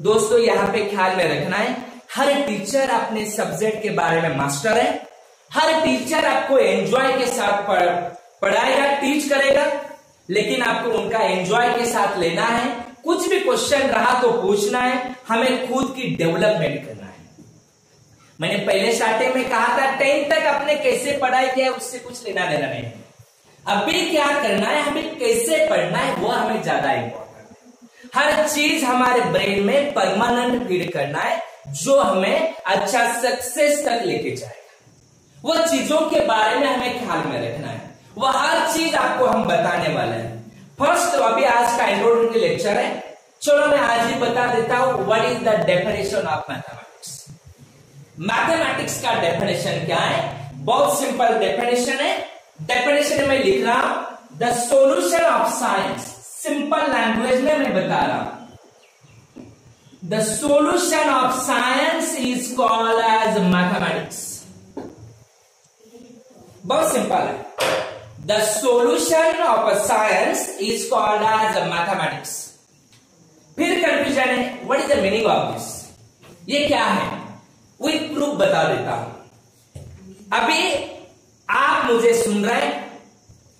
दोस्तों यहाँ पे ख्याल में रखना है, हर टीचर अपने सब्जेक्ट के बारे में मास्टर है। हर टीचर आपको एंजॉय के साथ पढ़ाएगा, टीच करेगा, लेकिन आपको उनका एंजॉय के साथ लेना है। कुछ भी क्वेश्चन रहा तो पूछना है, हमें खुद की डेवलपमेंट करना है। मैंने पहले स्टार्टिंग में कहा था 10th तक अपने कैसे पढ़ाई किया उससे कुछ लेना देना नहीं है। अभी क्या करना है, हमें कैसे पढ़ना है, वो हमें ज्यादा इंपॉर्टेंट है। हर चीज हमारे ब्रेन में परमानेंट फीड करना है, जो हमें अच्छा सक्सेस तक लेके जाएगा। वो चीजों के बारे में हमें ख्याल में रखना है, वो हर चीज आपको हम बताने वाले हैं। फर्स्ट तो अभी आज का इंट्रोडक्टरी लेक्चर है, चलो मैं आज ही बता देता हूं what is the definition of mathematics. Mathematics का डेफिनेशन क्या है, बहुत सिंपल डेफिनेशन है। डेफिनेशन में लिख रहा हूं the solution of science, simple language में मैं बता रहा हूं। The solution of science is called as mathematics. बहुत सिंपल है। The solution of a science is called as mathematics. फिर कंफ्यूजन है, what is the meaning of this? ये क्या है, विथ प्रूफ बता देता हूं। अभी आप मुझे सुन रहे हैं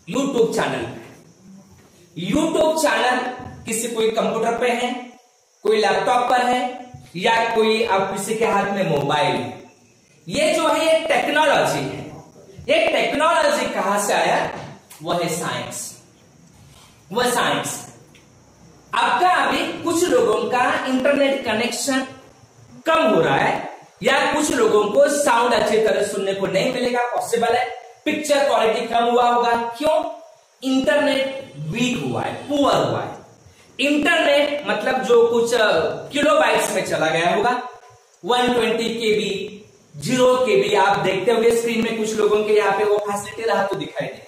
यूट्यूब चैनल पे। यूट्यूब चैनल किसी कोई कंप्यूटर पे है, कोई लैपटॉप पर है, या कोई आप किसी के हाथ में मोबाइल है। ये जो है ये टेक्नोलॉजी है। ये टेक्नोलॉजी कहां से आया, वह है साइंस। वह साइंस आपका अभी कुछ लोगों का इंटरनेट कनेक्शन कम हो रहा है, या कुछ लोगों को साउंड अच्छी तरह सुनने को नहीं मिलेगा, पॉसिबल है। पिक्चर क्वालिटी कम हुआ होगा, क्यों, इंटरनेट वीक हुआ है, पुअर हुआ है। इंटरनेट मतलब जो कुछ किलोबाइट्स में चला गया होगा, 120 KB, 0 KB। आप देखते होंगे स्क्रीन में कुछ लोगों के यहाँ पे वो फैसिलिटी रहा तो दिखाई देगा।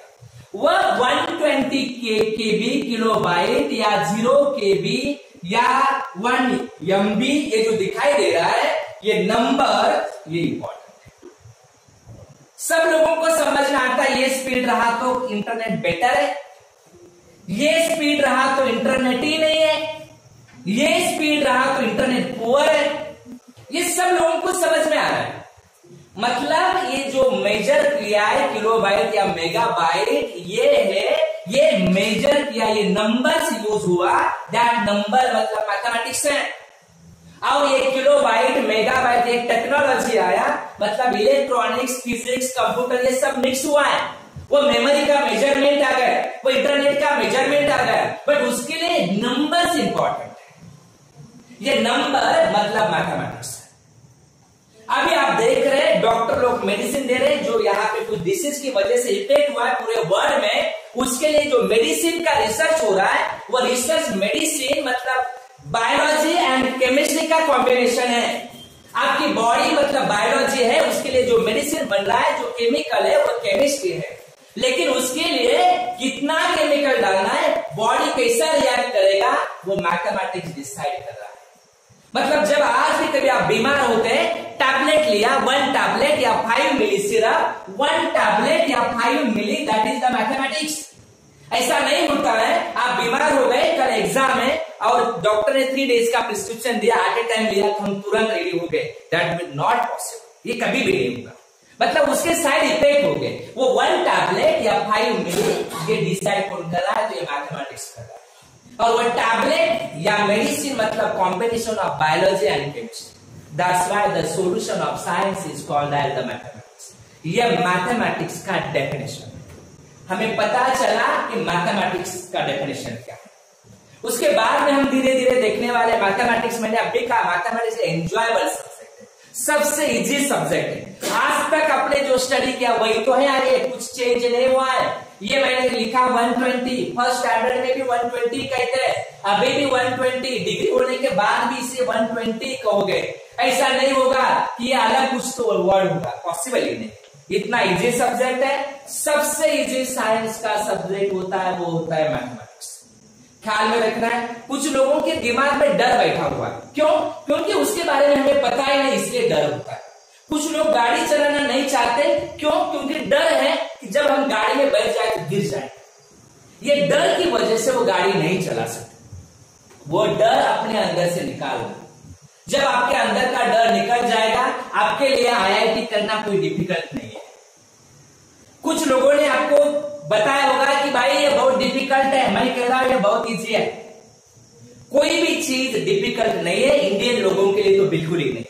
वह 120 KB किलोबाइट या 0 KB या 1 MB ये जो दिखाई दे रहा है, ये नंबर ये इंपॉर्टेंट है। सब लोगों को समझ में आता है ये स्पीड रहा तो इंटरनेट बेटर है, ये स्पीड रहा तो इंटरनेट ही नहीं है, ये स्पीड रहा तो इंटरनेट पुअर है। ये सब लोगों को समझ में आ रहा है। मतलब ये जो मेजर किया है किलोबाइट या मेगाबाइट, ये है, ये मेजर किया, ये नंबर्स यूज हुआ, दैट नंबर मतलब मैथमेटिक्स है। और ये किलोबाइट मेगाबाइट एक टेक्नोलॉजी आया, मतलब इलेक्ट्रॉनिक्स, फिजिक्स, कंप्यूटर ये सब मिक्स हुआ है। वो मेमोरी का मेजरमेंट आ गया, वो इंटरनेट का मेजरमेंट आ गया, बट उसके लिए नंबर्स इंपॉर्टेंट है। ये नंबर मतलब मैथमेटिक्स। अभी आप देख रहे हैं डॉक्टर लोग मेडिसिन दे रहे हैं, जो यहाँ पे कुछ डिसीज की वजह से इफेक्ट हुआ है पूरे वर्ल्ड में, उसके लिए जो मेडिसिन का रिसर्च हो रहा है, वो रिसर्च मेडिसिन मतलब बायोलॉजी एंड केमिस्ट्री का कॉम्बिनेशन है। आपकी बॉडी मतलब बायोलॉजी है, उसके लिए जो मेडिसिन बन रहा है, जो केमिकल है वो केमिस्ट्री है, लेकिन उसके लिए कितना केमिकल डालना है, बॉडी कैसा रिएक्ट करेगा, वो मैथमेटिक्स डिसाइड कर रहा है। मतलब जब आज भी कभी आप बीमार होते हैं, टैबलेट लिया, 1 टैबलेट या 5 मिली सिरप, 1 टैबलेट या 5 मिली, दैट इज द मैथमेटिक्स। ऐसा नहीं होता है आप बीमार हो गए, कल एग्जाम है और डॉक्टर ने 3 डेज का प्रिस्क्रिप्शन दिया, एट ए टाइम लिया तो हम तुरंत रेडी हो गए, दैट विल नॉट पॉसिबल, ये कभी भी नहीं होगा। मतलब उसके साइड इफेक्ट हो गए, वो 1 टैबलेट या 5 मिली ये डिसाइड कौन कर रहा है, तो ये मैथमेटिक्स कर रहा है। और वो टैबलेट या मेडिसिन मतलब combination of biology and chemistry, that's why the solution of science is called as the mathematics. ये मैथमेटिक्स का डेफिनेशन, हमें पता चला कि मैथमेटिक्स का डेफिनेशन क्या है। उसके बाद में हम धीरे धीरे देखने वाले मैथमेटिक्स, मैंने अभी कहा मैथमेटिक्स एंजॉयबल सब्जेक्ट है, सबसे इजी सब्जेक्ट है। आज तक आपने जो स्टडी किया वही तो है यार, ये कुछ चेंज नहीं हुआ है। ये मैंने लिखा 120, फर्स्ट स्टैंडर्ड में भी 120 कहते हैं, अभी भी 120, डिग्री होने के बाद भी इसे 120 कहोगे। ऐसा नहीं होगा कि ये अलग कुछ तो वर्ड होगा, पॉसिबल ही नहीं। इतना इजी सब्जेक्ट है, सबसे इजी साइंस का सब्जेक्ट होता है वो होता है मैथमेटिक्स। ख्याल में रखना है। कुछ लोगों के दिमाग में डर बैठा हुआ है, क्यों? क्योंकि उसके बारे में हमें पता ही नहीं, इसलिए डर होता है। कुछ लोग गाड़ी चलाना नहीं चाहते, क्यों? क्योंकि डर है कि जब हम गाड़ी में बैठ जाए तो गिर जाए। ये डर की वजह से वो गाड़ी नहीं चला सकते। वो डर अपने अंदर से निकाल दो। जब आपके अंदर का डर निकल जाएगा, आपके लिए IIT करना कोई डिफिकल्ट नहीं है। कुछ लोगों ने आपको बताया होगा कि भाई ये बहुत डिफिकल्ट है, मैं कह रहा हूं ये बहुत इजी है। कोई भी चीज डिफिकल्ट नहीं है, इंडियन लोगों के लिए तो बिल्कुल ही नहीं,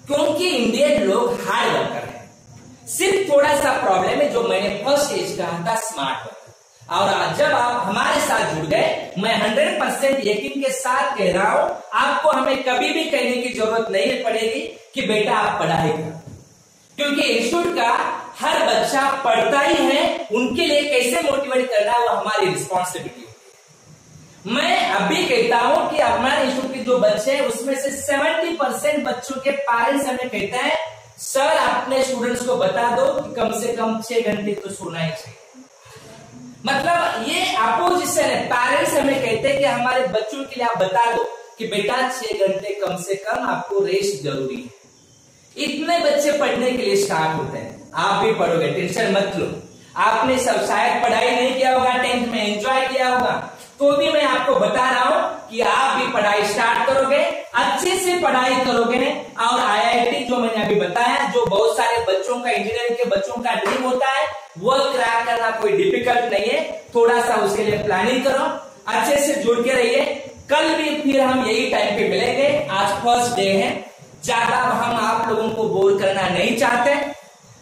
क्योंकि इंडियन लोग हार्ड वर्कर हैं। सिर्फ थोड़ा सा प्रॉब्लम है जो मैंने फर्स्ट स्टेज कहा था, स्मार्ट वर्कर। और जब आप हमारे साथ जुड़ गए, मैं 100% यकीन के साथ कह रहा हूं, आपको हमें कभी भी कहने की जरूरत नहीं पड़ेगी कि बेटा आप पढ़ाई करो, क्योंकि इंस्टीट्यूट का हर बच्चा पढ़ता ही है। उनके लिए कैसे मोटिवेट करना है वो हमारी रिस्पॉन्सिबिलिटी है। मैं अभी कहता हूं कि हमारे इंस्टीट्यूट के जो बच्चे हैं उसमें से 70% बच्चों के पेरेंट्स हमें कहते हैं, सर अपने स्टूडेंट्स को बता दो कि कम से कम 6 घंटे तो सोना ही चाहिए। मतलब ये अपोजिशन है, पेरेंट्स हमें कहते हैं कि हमारे बच्चों के लिए आप बता दो कि बेटा 6 घंटे कम से कम आपको रेस्ट जरूरी है। इतने बच्चे पढ़ने के लिए स्टार्ट होते हैं। आप भी पढ़ोगे, टेंशन मत लो। आपने सब शायद पढ़ाई नहीं किया होगा, 10th में एंजॉय किया होगा, तो भी मैं आपको बता रहा हूं कि आप भी पढ़ाई स्टार्ट करोगे, अच्छे से पढ़ाई करोगे और IIT जो मैंने अभी बताया, जो बहुत सारे बच्चों का, इंजीनियरिंग के बच्चों का ड्रीम होता है, वो क्रैक करना कोई डिफिकल्ट नहीं है। थोड़ा सा उसके लिए प्लानिंग करो, अच्छे से जुड़ के रहिए। कल भी फिर हम यही टाइम पे मिलेंगे। आज फर्स्ट डे है, ज्यादा हम आप लोगों को बोर करना नहीं चाहते।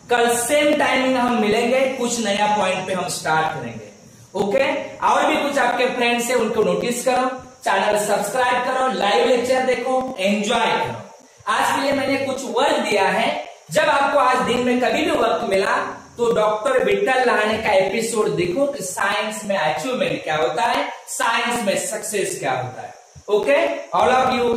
कल सेम टाइमिंग हम मिलेंगे, कुछ नया पॉइंट पे हम स्टार्ट करेंगे। ओके, और भी कुछ आपके फ्रेंड्स है उनको नोटिस करो, चैनल सब्सक्राइब करो, लाइव लेक्चर देखो, एंजॉय करो। आज के लिए मैंने कुछ वर्क दिया है। जब आपको आज दिन में कभी भी वक्त मिला तो डॉक्टर विट्ठल लहाने का एपिसोड देखो कि साइंस में अचीवमेंट क्या होता है, साइंस में सक्सेस क्या होता है। Okay, all of you.